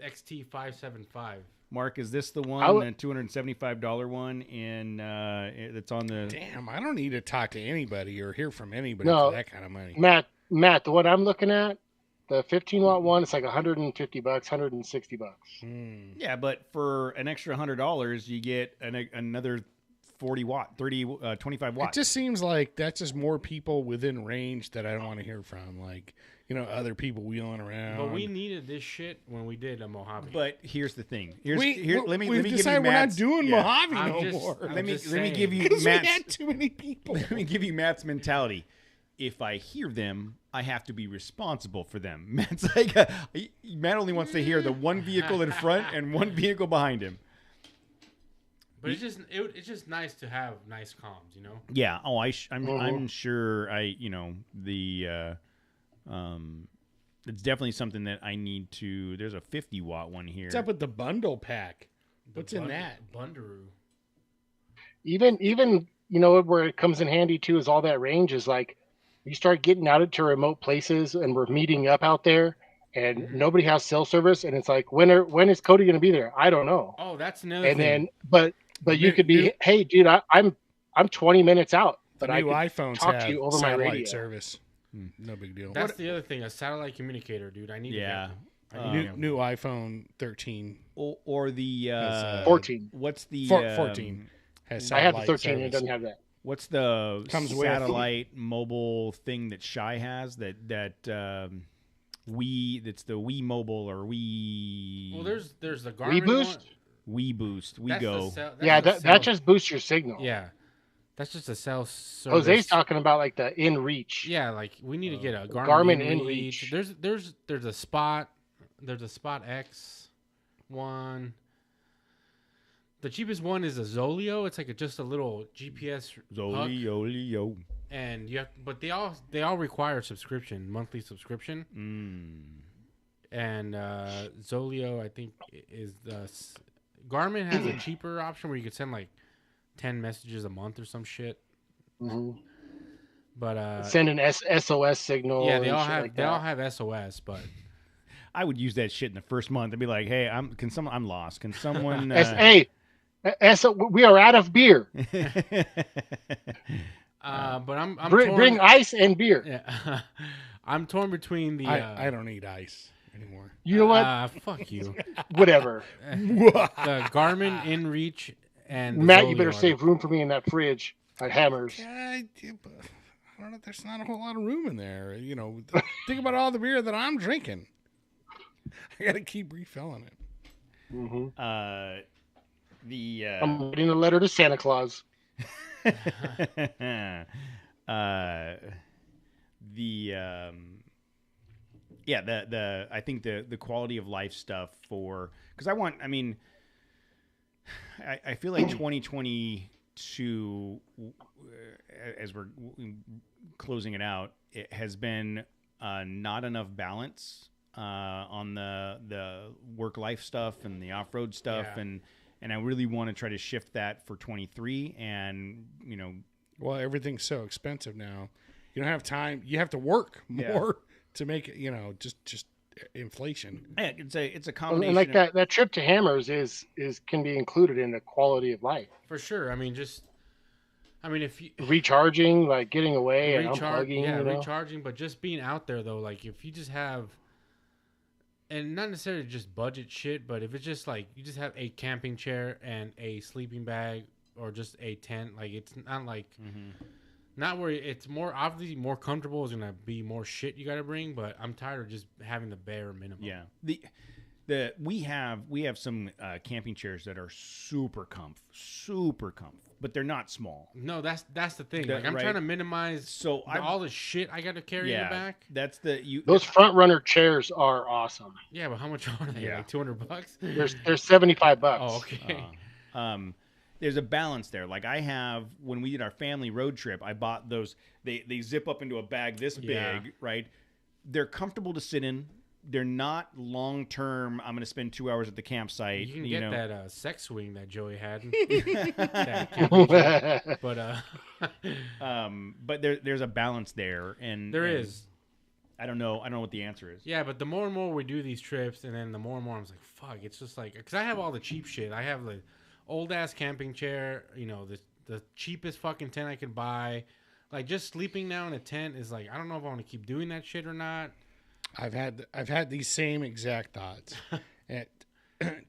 XT575. Mark, is this the one, the $275 one, and it's on the? Damn, I don't need to talk to anybody or hear from anybody for that kind of money. Matt, the one I'm looking at, the 15-watt one, it's like $150, $160. Yeah, but for an extra $100, you get another 40-watt, 25 watts. It just seems like that's just more people within range that I don't want to hear from. Like, other people wheeling around. But we needed this shit when we did a Mojave. But here's the thing. Let me give you We're not doing Mojave no more. Let me give you Matt's. We had too many people. Let me give you Matt's mentality. If I hear them, I have to be responsible for them. Matt's like Matt only wants to hear the one vehicle in front and one vehicle behind him. But it's just nice to have nice comms, Yeah. Oh, I'm sure. It's definitely something that I need to. There's a 50-watt one here. What's up with the bundle pack? What's in that? Bundaroo. Even where it comes in handy too is all that range is like you start getting out to remote places and we're meeting up out there and nobody has cell service and it's like when is Cody going to be there? I don't know. Oh, that's another thing. And then but you could be, hey dude, I'm 20 minutes out, but I can iPhones talk to you over my radio service. No big deal. That's the other thing, a satellite communicator, dude. I need to get new iPhone 13 or the 14. What's the 14? I have the 13 service. And it doesn't have that. What's the satellite mobile thing that Shy has that that's the Wii Mobile or Wii? Well, there's the Garmin Wii Boost. Wii Boost. Go. That just boosts your signal. Yeah, that's just a cell service. Jose's talking about like the InReach. Yeah, like we need to get a Garmin InReach. There's a Spot. There's a Spot X one. The cheapest one is a Zoleo. It's like just a little GPS Zoleo. And but they all require subscription, monthly subscription. And Zoleo, I think, is Garmin has a cheaper option where you could send like 10 messages a month or some shit. Mm-hmm. But send an SOS signal. Yeah, they all have SOS, but I would use that shit in the first month and be like, hey, I'm lost. Can someone? We are out of beer. But I'm bring ice and beer. Yeah. I'm torn between the. I don't need ice anymore. You know what? Fuck you. Whatever. The Garmin InReach and Matt, you better save room for me in that fridge at Hammers. I don't know. There's not a whole lot of room in there. You know, think about all the beer that I'm drinking. I got to keep refilling it. Mm-hmm. I'm writing a letter to Santa Claus. The I think the quality of life stuff because I feel like 2022 as we're closing it out, it has been not enough balance on the work life stuff and the off-road stuff. Yeah. And I really want to try to shift that for 23 and, well, everything's so expensive now. You don't have time. You have to work more to make it, just inflation. Yeah, it's a combination. And like that trip to Hammers can be included in the quality of life. For sure. If you recharging, like getting away and unplugging, recharging, but just being out there though, like if you just have, and not necessarily just budget shit, but if it's just like you just have a camping chair and a sleeping bag or just a tent, like it's not like not where it's more obviously more comfortable is gonna be more shit you gotta bring, but I'm tired of just having the bare minimum. Yeah. We have some camping chairs that are super comf, but they're not small. No, that's the thing. I'm trying to minimize all the shit I got to carry in the back. That's those front runner chairs are awesome. Yeah, but how much are they? Yeah. Like $200? They're $75. Oh, okay. There's a balance there. Like I have when we did our family road trip, I bought those. They zip up into a bag this big, right? They're comfortable to sit in. They're not long term. I'm going to spend 2 hours at the campsite. You can get that sex swing that Joey had. But there's a balance there, and there is. I don't know what the answer is. Yeah, but the more and more we do these trips, and then the more and more I'm like, fuck. It's just like because I have all the cheap shit. I have the old ass camping chair. The cheapest fucking tent I could buy. Like just sleeping now in a tent is like I don't know if I want to keep doing that shit or not. I've had these same exact thoughts,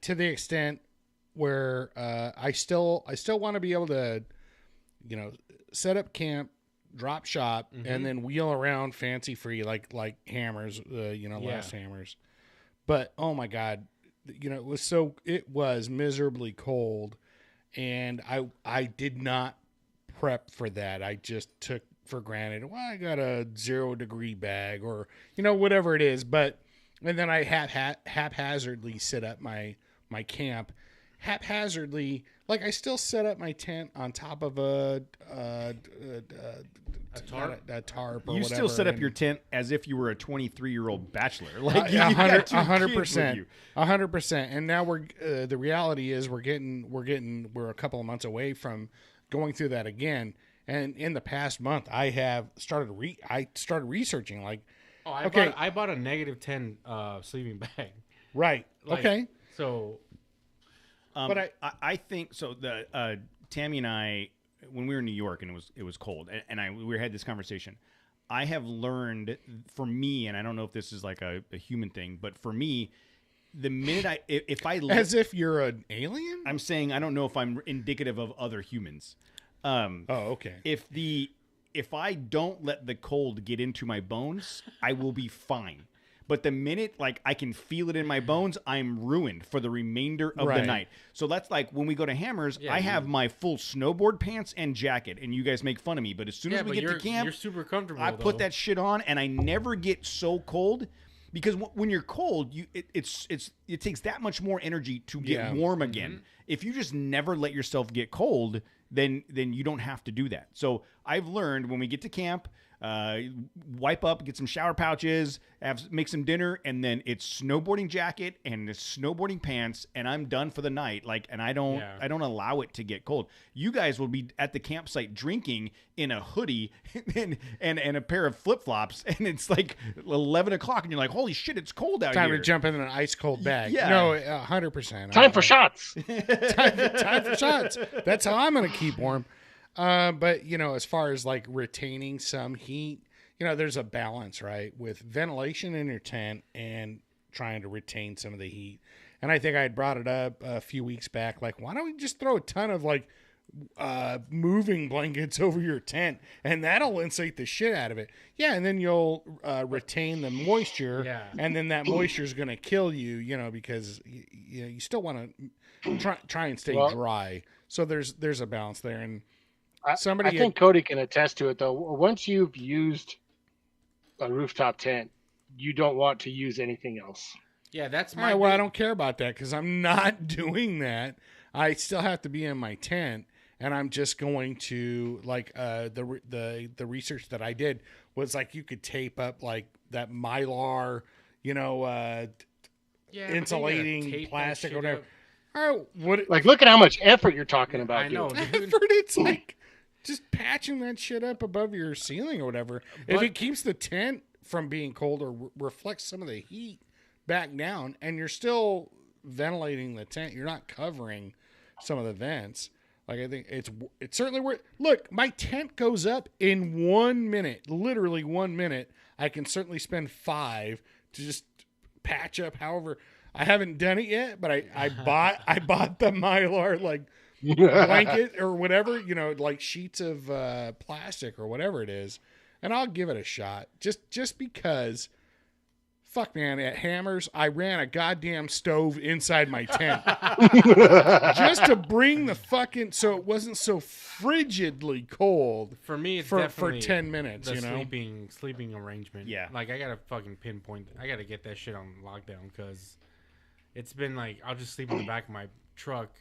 to the extent where I still want to be able to, set up camp, drop shop, and then wheel around fancy free like Hammers, last Hammers. But oh my God, it was miserably cold, and I did not prep for that. I just took for granted, well, I got a 0 degree bag or, whatever it is. And then I haphazardly set up my camp haphazardly. Like I still set up my tent on top of a tarp or you whatever. Still set up your tent as if you were a 23-year-old bachelor. Like 100%. And now the reality is we're a couple of months away from going through that again. And in the past month, I have started researching. Like, I bought a -10 sleeping bag. Right. Okay. So, but I think so. The Tammy and I, when we were in New York and it was cold, and we had this conversation. I have learned, for me, and I don't know if this is like a human thing, but for me, the minute as if you're an alien. I'm saying I don't know if I'm indicative of other humans. Okay. If I don't let the cold get into my bones, I will be fine. But the minute I can feel it in my bones, I'm ruined for the remainder of the night. So that's like when we go to Hammers, I have my full snowboard pants and jacket, and you guys make fun of me. But as soon as we get to camp, you're super comfortable. I put that shit on, and I never get so cold. Because when you're cold, it takes that much more energy to get warm again. If you just never let yourself get cold, then you don't have to do that. So I've learned when we get to camp, wipe up, get some shower pouches, make some dinner, and then it's snowboarding jacket and snowboarding pants, and I'm done for the night. Like, and I don't allow it to get cold. You guys will be at the campsite drinking in a hoodie and a pair of flip flops, and it's like 11 o'clock, and you're like, holy shit, it's cold out here. Time to jump in an ice cold bag. Yeah. No, 100%. Time for shots. time for shots. That's how I'm going to keep warm. But, you know, as far as like retaining some heat, you know, there's a balance, right, with ventilation in your tent and trying to retain some of the heat. And I think I had brought it up a few weeks back, like, why don't we just throw a ton of like moving blankets over your tent, and that'll insulate the shit out of it. Yeah, and then you'll retain the moisture, and then that moisture is going to kill you, you know, because you still want to try and stay dry. So there's a balance there, and I think Cody can attest to it, though. Once you've used a rooftop tent, you don't want to use anything else. Yeah, that's my. Well, I don't care about that because I'm not doing that. I still have to be in my tent, and I'm just going to like the research that I did was like you could tape up like that Mylar, you know, insulating plastic or whatever. Like, look at how much effort you're talking about. I know. Effort. It's like just patching that shit up above your ceiling or whatever. But if it keeps the tent from being cold or reflects some of the heat back down, and you're still ventilating the tent, you're not covering some of the vents. Like, I think it's certainly worth. Look, my tent goes up in 1 minute, literally 1 minute. I can certainly spend 5 to just patch up. However, I haven't done it yet, but I bought the Mylar like blanket or whatever, you know, like sheets of plastic or whatever it is, and I'll give it a shot just because. Fuck, man, at Hammers, I ran a goddamn stove inside my tent just to bring the fucking, so it wasn't so frigidly cold. For me, it's for 10 minutes, the you know? sleeping arrangement. Yeah. Like, I got to fucking pinpoint, I got to get that shit on lockdown because it's been like, I'll just sleep in the back of my truck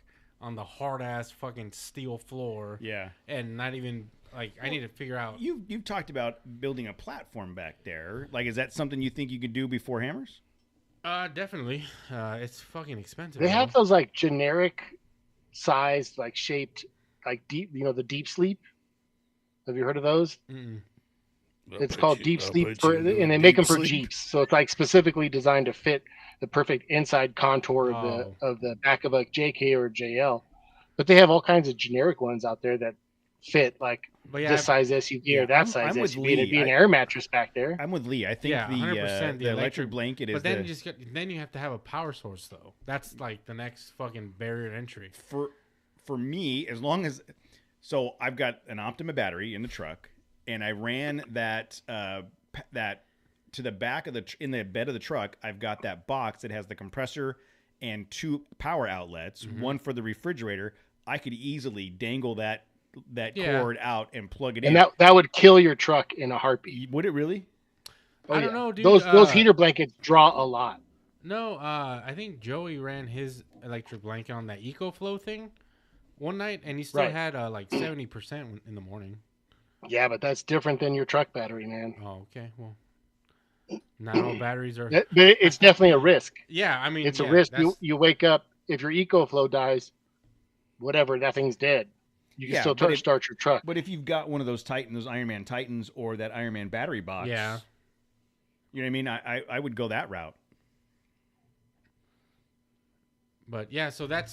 on the hard-ass fucking steel floor. Yeah. And not even... Like, I need to figure out... You've talked about building a platform back there. Like, is that something you think you could do before Hammers? Definitely. It's fucking expensive. They have those, like, generic sized, like, shaped, like, deep, you know, the deep sleep. Have you heard of those? Mm-mm. It's called deep sleep, and they make them for Jeeps. So it's, like, specifically designed to fit the perfect inside contour of the back of a JK or a JL. But they have all kinds of generic ones out there that fit, like, this size SUV or that size SUV. And it'd be an air mattress back there. I'm with Lee. I think the electric blanket is. But then then you have to have a power source though. That's like the next fucking barrier to entry. For me, as long as I've got an Optima battery in the truck, and I ran that to the back of in the bed of the truck. I've got that box that has the compressor and 2 power outlets, one for the refrigerator. I could easily dangle that cord out and plug it in. And that would kill your truck in a heartbeat. Would it really? I don't know, dude. Those heater blankets draw a lot. No, I think Joey ran his electric blanket on that EcoFlow thing one night, and he still had like 70% in the morning. Yeah, but that's different than your truck battery, man. Oh, okay. Well, not all batteries are... It's definitely a risk. Yeah, I mean... It's a risk. You wake up, if your EcoFlow dies, whatever, that thing's dead. You can still start your truck. But if you've got one of those Ironman Titans or that Ironman battery box, you know what I mean? I would go that route. But yeah, so that's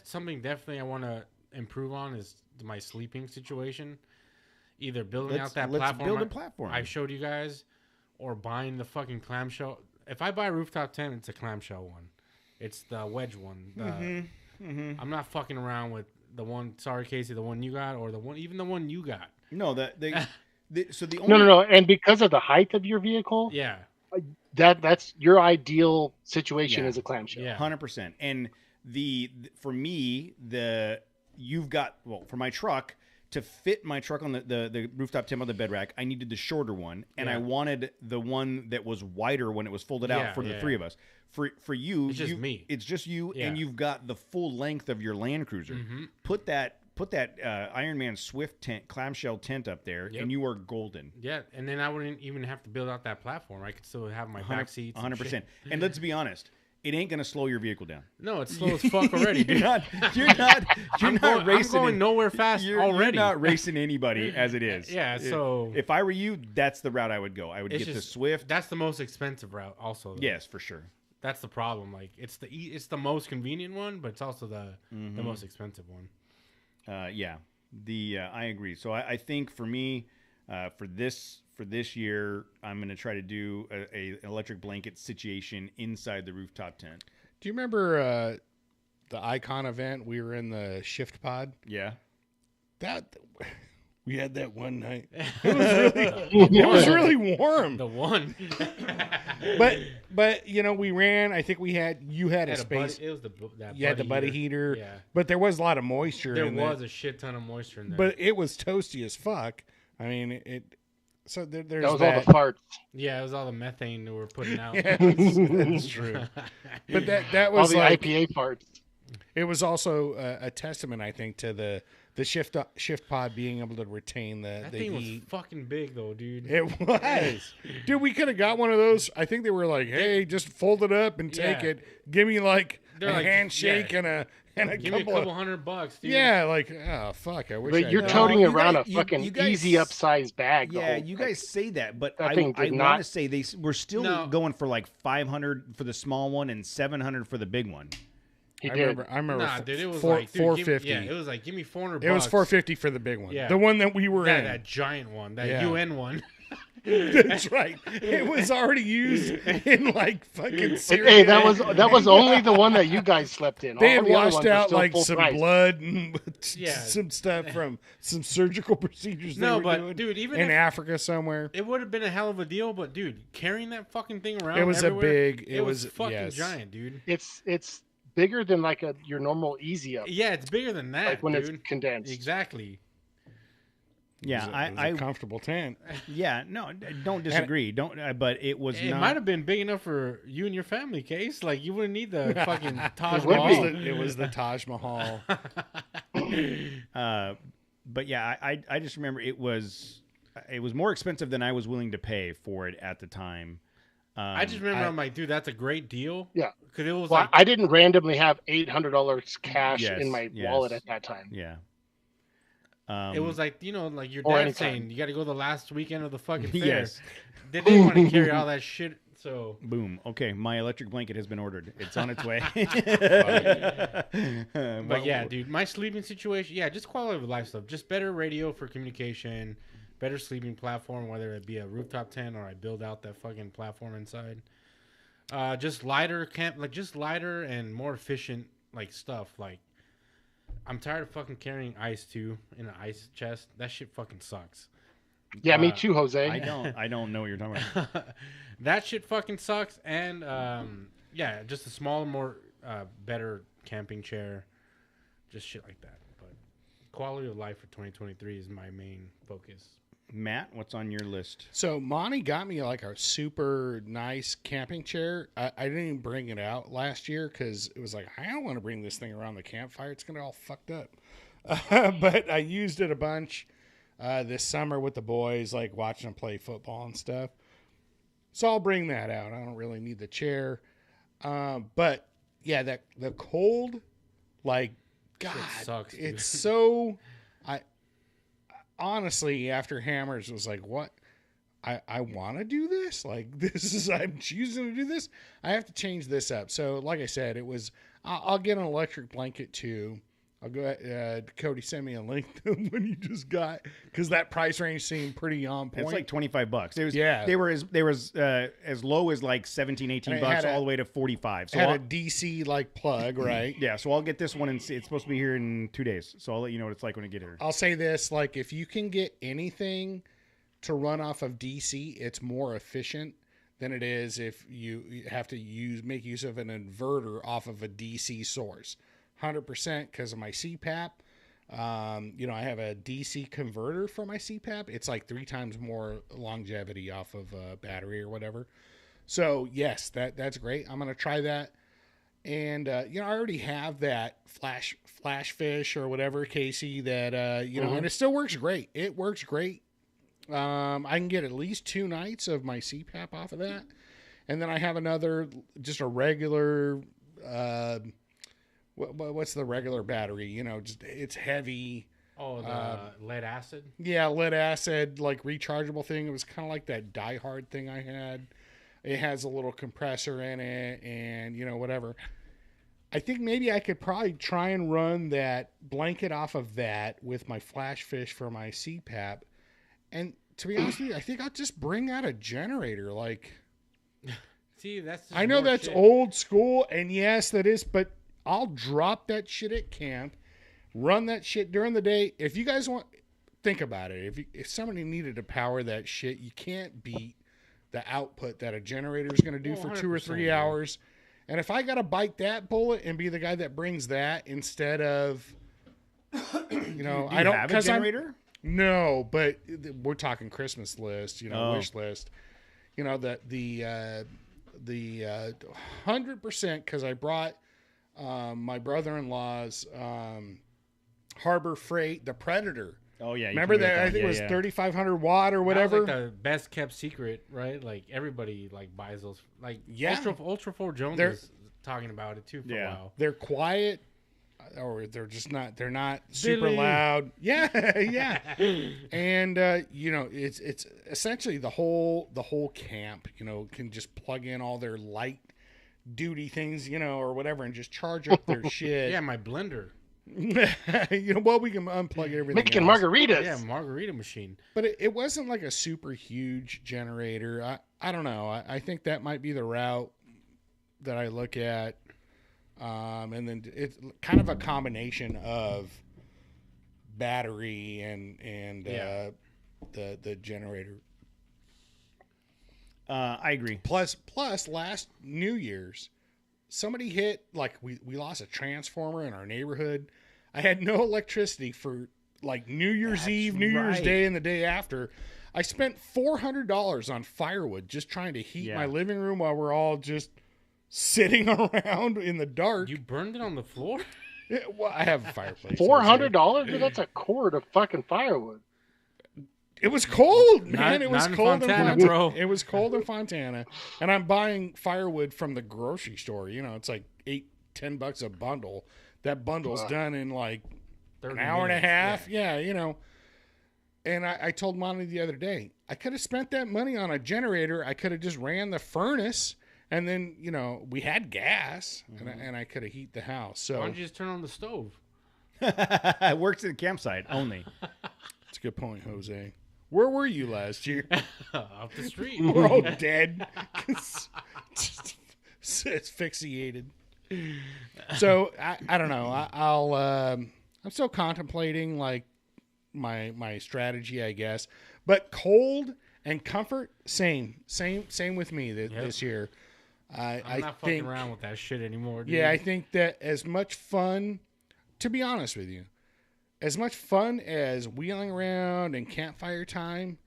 something definitely I want to improve on is my sleeping situation. Either building out that platform. Build a platform. I showed you guys, or buying the fucking clamshell. If I buy a rooftop tent, it's a clamshell one. It's the wedge one. I'm not fucking around with the one, sorry Casey, the one you got, or the one you got. No, so the only... No. And because of the height of your vehicle, that's your ideal situation as a clamshell. 100%. And for me, you've got, for my truck, to fit my truck on the rooftop tent on the bed rack, I needed the shorter one, and I wanted the one that was wider when it was folded out for the three of us. For you, it's just me. It's just you, and you've got the full length of your Land Cruiser. Put that put that Iron Man Swift tent, clamshell tent up there, and you are golden. Yeah, and then I wouldn't even have to build out that platform. I could still have my back seats. 100%. And let's be honest, it ain't gonna slow your vehicle down. No, it's slow as fuck already, dude. You're not I'm racing. going nowhere fast already. You're not racing anybody as it is. Yeah, so if I were you, that's the route I would go. I would get the Swift. That's the most expensive route, also. Though. Yes, for sure. That's the problem. Like it's the most convenient one, but it's also the most expensive one. Yeah, I agree. So I think for me, for this year, I'm going to try to do a electric blanket situation inside the rooftop tent. Do you remember the Icon event? We were in the Shift Pod. Yeah. We had that one night. It was really warm. The one. but we ran. I think you had a space. It was the buddy heater. Yeah. But there was a lot of moisture. There was a shit ton of moisture in there. But it was toasty as fuck. I mean, it. So there's that was all the farts. Yeah, it was all the methane that we're putting out. Yeah, that's true. But that was all the IPA farts. It was also a testament, I think, to the shift pod being able to retain the thing heat. Was fucking big though, dude. It was. Dude, we could have got one of those. I think they were like, hey, just fold it up and take it. Give me like a handshake and a give me a couple $100, dude. Yeah, like, oh fuck, I wish. But you're toting around a fucking easy upsized bag. Yeah, you guys say that, but I want to say we're still going for like $500 for the small one and $700 for the big one. I remember. Nah, dude, it was $450. Yeah, it was like, give me $400. It was $450 for the big one. Yeah. The one that we were in. That giant one, that UN one. That's right. It was already used in like fucking Syria. Hey, that was only the one that you guys slept in. They had washed out like some blood and some stuff from some surgical procedures. No, but dude, even in Africa somewhere, it would have been a hell of a deal. But dude, carrying that fucking thing around, it was everywhere, it was fucking giant, dude. It's bigger than like your normal easy up. Yeah, it's bigger than that. Like when dude. it's condensed. Exactly. Yeah, it was a comfortable tent. Yeah, no, don't disagree. But it was. It might have been big enough for you and your family, Case. Like you wouldn't need the fucking Taj Mahal. It was the Taj Mahal. But yeah, I just remember it was more expensive than I was willing to pay for it at the time. I just remember I'm like, dude, that's a great deal. Yeah, because it was. Well, I didn't randomly have $800 cash in my wallet at that time. Yeah. It was like, like your dad saying, you got to go the last weekend of the fucking fair. Yes. They didn't want to carry all that shit, so... Boom. Okay, my electric blanket has been ordered. It's on its way. But yeah, dude, my sleeping situation, just quality of life stuff. Just better radio for communication, better sleeping platform, whether it be a rooftop tent or I build out that fucking platform inside. Just lighter and more efficient, stuff, I'm tired of fucking carrying ice too in an ice chest. That shit fucking sucks. Yeah, me too, Jose. I don't know what you're talking about. That shit fucking sucks. And just a smaller, more better camping chair, just shit like that. But quality of life for 2023 is my main focus. Matt, what's on your list? So Monty got me like a super nice camping chair. I didn't even bring it out last year because it was like, I don't want to bring this thing around the campfire. It's going to all fucked up. But I used it a bunch this summer with the boys, like watching them play football and stuff. So I'll bring that out. I don't really need the chair. But yeah, the cold, God, shit sucks, dude. It's so... Honestly, after Hammers was like, what? I want to do this? Like, I'm choosing to do this? I have to change this up. So, like I said, it was, I'll get an electric blanket too. I'll go, Cody sent me a link to when you just got, because that price range seemed pretty on point. It's like $25. They were as low as like 17, 18 bucks all the way to 45. So had a DC plug, right? Yeah. So I'll get this one and it's supposed to be here in 2 days. So I'll let you know what it's like when I get here. I'll say this, if you can get anything to run off of DC, it's more efficient than it is if you have to make use of an inverter off of a DC source. 100% because of my CPAP. I have a DC converter for my CPAP. It's like 3 times more longevity off of a battery or whatever. So yes, that's great. I'm going to try that. And I already have that flash fish or whatever, Casey, that and it still works great. It works great. I can get at least 2 nights of my CPAP off of that. And then I have another, just a regular, what's the regular battery? Just it's heavy. Oh, the lead acid? Yeah, lead acid, like rechargeable thing. It was kind of like that Die Hard thing I had. It has a little compressor in it and, whatever. I think maybe I could probably try and run that blanket off of that with my flash fish for my CPAP. And to be honest with you, I think I'll just bring out a generator. Like, see, that's I know that's old school, and yes, that is, but I'll drop that shit at camp, run that shit during the day. If you guys want, think about it. If somebody needed to power that shit, you can't beat the output that a generator is going to do for 2 or 3 hours. And if I got to bite that bullet and be the guy that brings that instead of, I don't have a generator. No, but we're talking Christmas list, wish list. The 100% because I brought my brother-in-law's Harbor Freight, the Predator. Oh yeah, remember that? I think it was 3,500 watt or whatever. That was like the best kept secret, right? Like everybody buys those. Like Ultra 4 Jones was talking about it too for a while. They're quiet, or they're just not. They're not super loud. Yeah, yeah. And it's essentially the whole camp. Can just plug in all their light duty things, or whatever, and just charge up their shit. Yeah, my blender. We can unplug everything. Making margaritas. Yeah, margarita machine. But it wasn't like a super huge generator. I don't know. I think that might be the route that I look at. And then it's kind of a combination of battery and the generator. I agree. Plus last New Year's, somebody hit, like, we lost a transformer in our neighborhood. I had no electricity for like New Year's Eve, New Year's Day, and the day after. I spent $400 on firewood just trying to heat my living room while we're all just sitting around in the dark. You burned it on the floor? Well, I have a fireplace. $400? Dude, that's a cord of fucking firewood. It was cold, man. It was cold in Fontana, bro. It was cold in Fontana, and I'm buying firewood from the grocery store. It's like $8-10 a bundle. That bundle's done in like an hour and a half. Yeah, And I told Monty the other day, I could have spent that money on a generator. I could have just ran the furnace, and then we had gas, and I could have heat the house. So why don't you just turn on the stove? It works at the campsite only. That's a good point, Jose. Where were you last year? Off the street. We're all dead. Just asphyxiated. So I don't know. I'm still contemplating like my strategy, I guess. But cold and comfort, same with me this year. I'm not fucking around with that shit anymore, dude. Yeah, I think that as much fun, to be honest with you, as much fun as wheeling around and campfire time,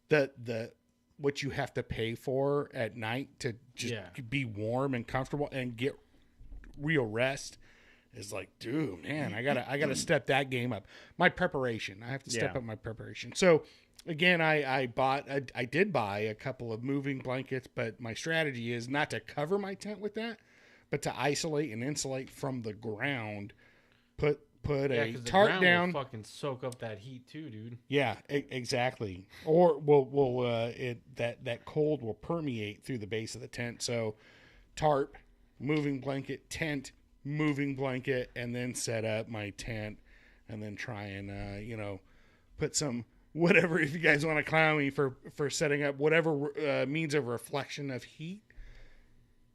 the what you have to pay for at night to just be warm and comfortable and get real rest is like, dude, man, I gotta step that game up. My preparation, I have to step up my preparation. So again, I did buy a couple of moving blankets, but my strategy is not to cover my tent with that, but to isolate and insulate from the ground. Put a tarp down. Will fucking soak up that heat too, dude. Yeah, exactly. Or that cold will permeate through the base of the tent. So tarp, moving blanket, tent, moving blanket, and then set up my tent, and then try and put some whatever. If you guys want to clown me for setting up whatever means of reflection of heat,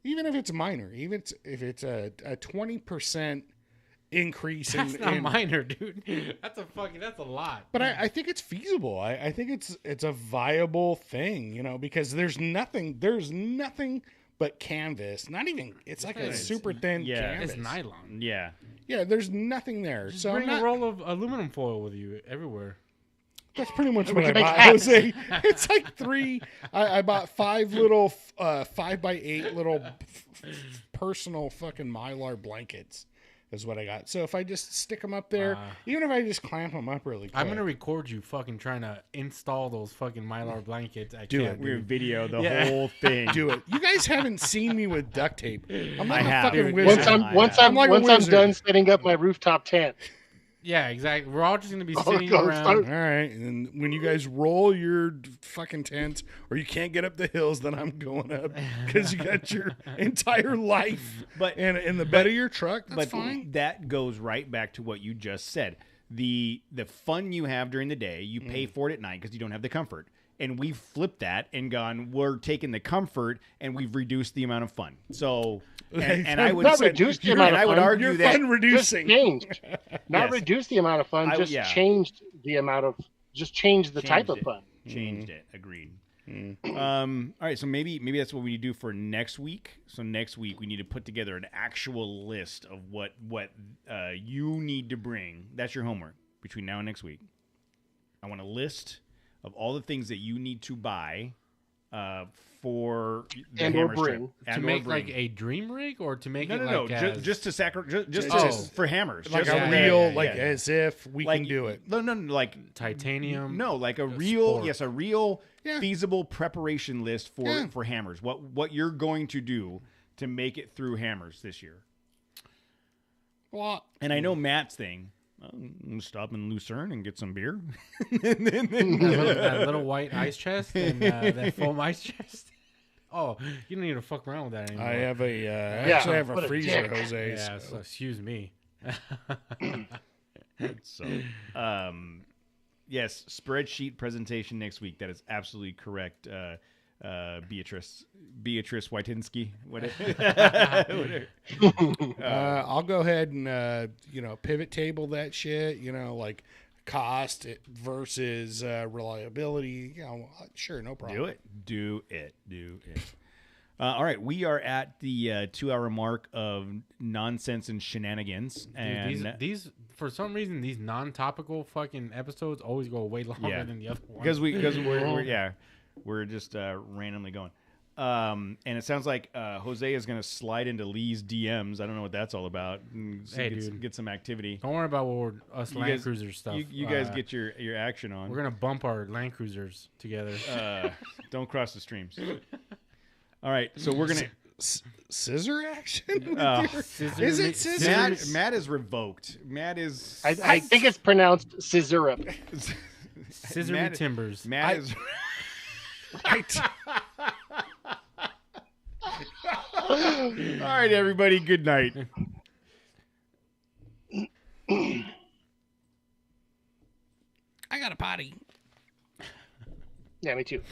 even if it's minor, even if it's a 20% increase that's not minor, dude. That's a lot. But I think it's feasible. I think it's a viable thing, because there's nothing but canvas. Not even, it's like a super thin canvas. It's nylon. Yeah. Yeah, there's nothing there. Just bring a roll of aluminum foil with you everywhere. That's pretty much what I bought, Jose. It's like 3. I bought 5 little 5x8 little personal fucking Mylar blankets. Is what I got. So if I just stick them up there, even if I just clamp them up really quick. I'm going to record you fucking trying to install those fucking Mylar blankets. We're video the whole thing. Do it. You guys haven't seen me with duct tape. I'm like a fucking wizard. Once I'm done setting up my rooftop tent. Yeah, exactly. We're all just going to be sitting around. All right. And when you guys roll your fucking tent or you can't get up the hills, then I'm going up because you got your entire life in the bed of your truck. That's fine. That goes right back to what you just said. The fun you have during the day, you pay for it at night because you don't have the comfort. And we've flipped that and gone, we're taking the comfort and we've reduced the amount of fun. So... And I would not reduce the amount of fun. I would argue You're that fun reducing. Just changed. Not reduce the amount of fun. Changed the amount of. Just changed the type of fun. Changed it. Agreed. All right. So maybe that's what we need to do for next week. So next week we need to put together an actual list of what you need to bring. That's your homework between now and next week. I want a list of all the things that you need to buy. For the hammer bring to make like a dream rig or to make just for hammers, like just a real as if we can do it. No, like titanium. No, like a real feasible preparation list for hammers. What you're going to do to make it through hammers this year. Well, and I know Matt's thing. I'm gonna stop in Lucerne and get some beer. that little white ice chest and that foam ice chest. Oh, you don't need to fuck around with that anymore. I have I have a freezer, Jose. Yeah, so excuse me. So, yes, spreadsheet presentation next week. That is absolutely correct. Beatrice Whitinsky. I'll go ahead and pivot table that shit. Like cost versus reliability. Sure, no problem. Do it. All right, we are at the 2-hour mark of nonsense and shenanigans, and these for some reason these non-topical fucking episodes always go way longer than the other ones. Because we're just randomly going. And it sounds like Jose is going to slide into Lee's DMs. I don't know what that's all about. Get some activity. Don't worry about us Land Cruiser stuff. You guys get your action on. We're going to bump our Land Cruisers together. Don't cross the streams. All right, so we're going to... Scissor action? Is it scissor? Matt is revoked. Matt is... I think it's pronounced scissorup. Scissory timbers. Matt is... Right. All right, everybody. Good night. I got a potty. Yeah, me too.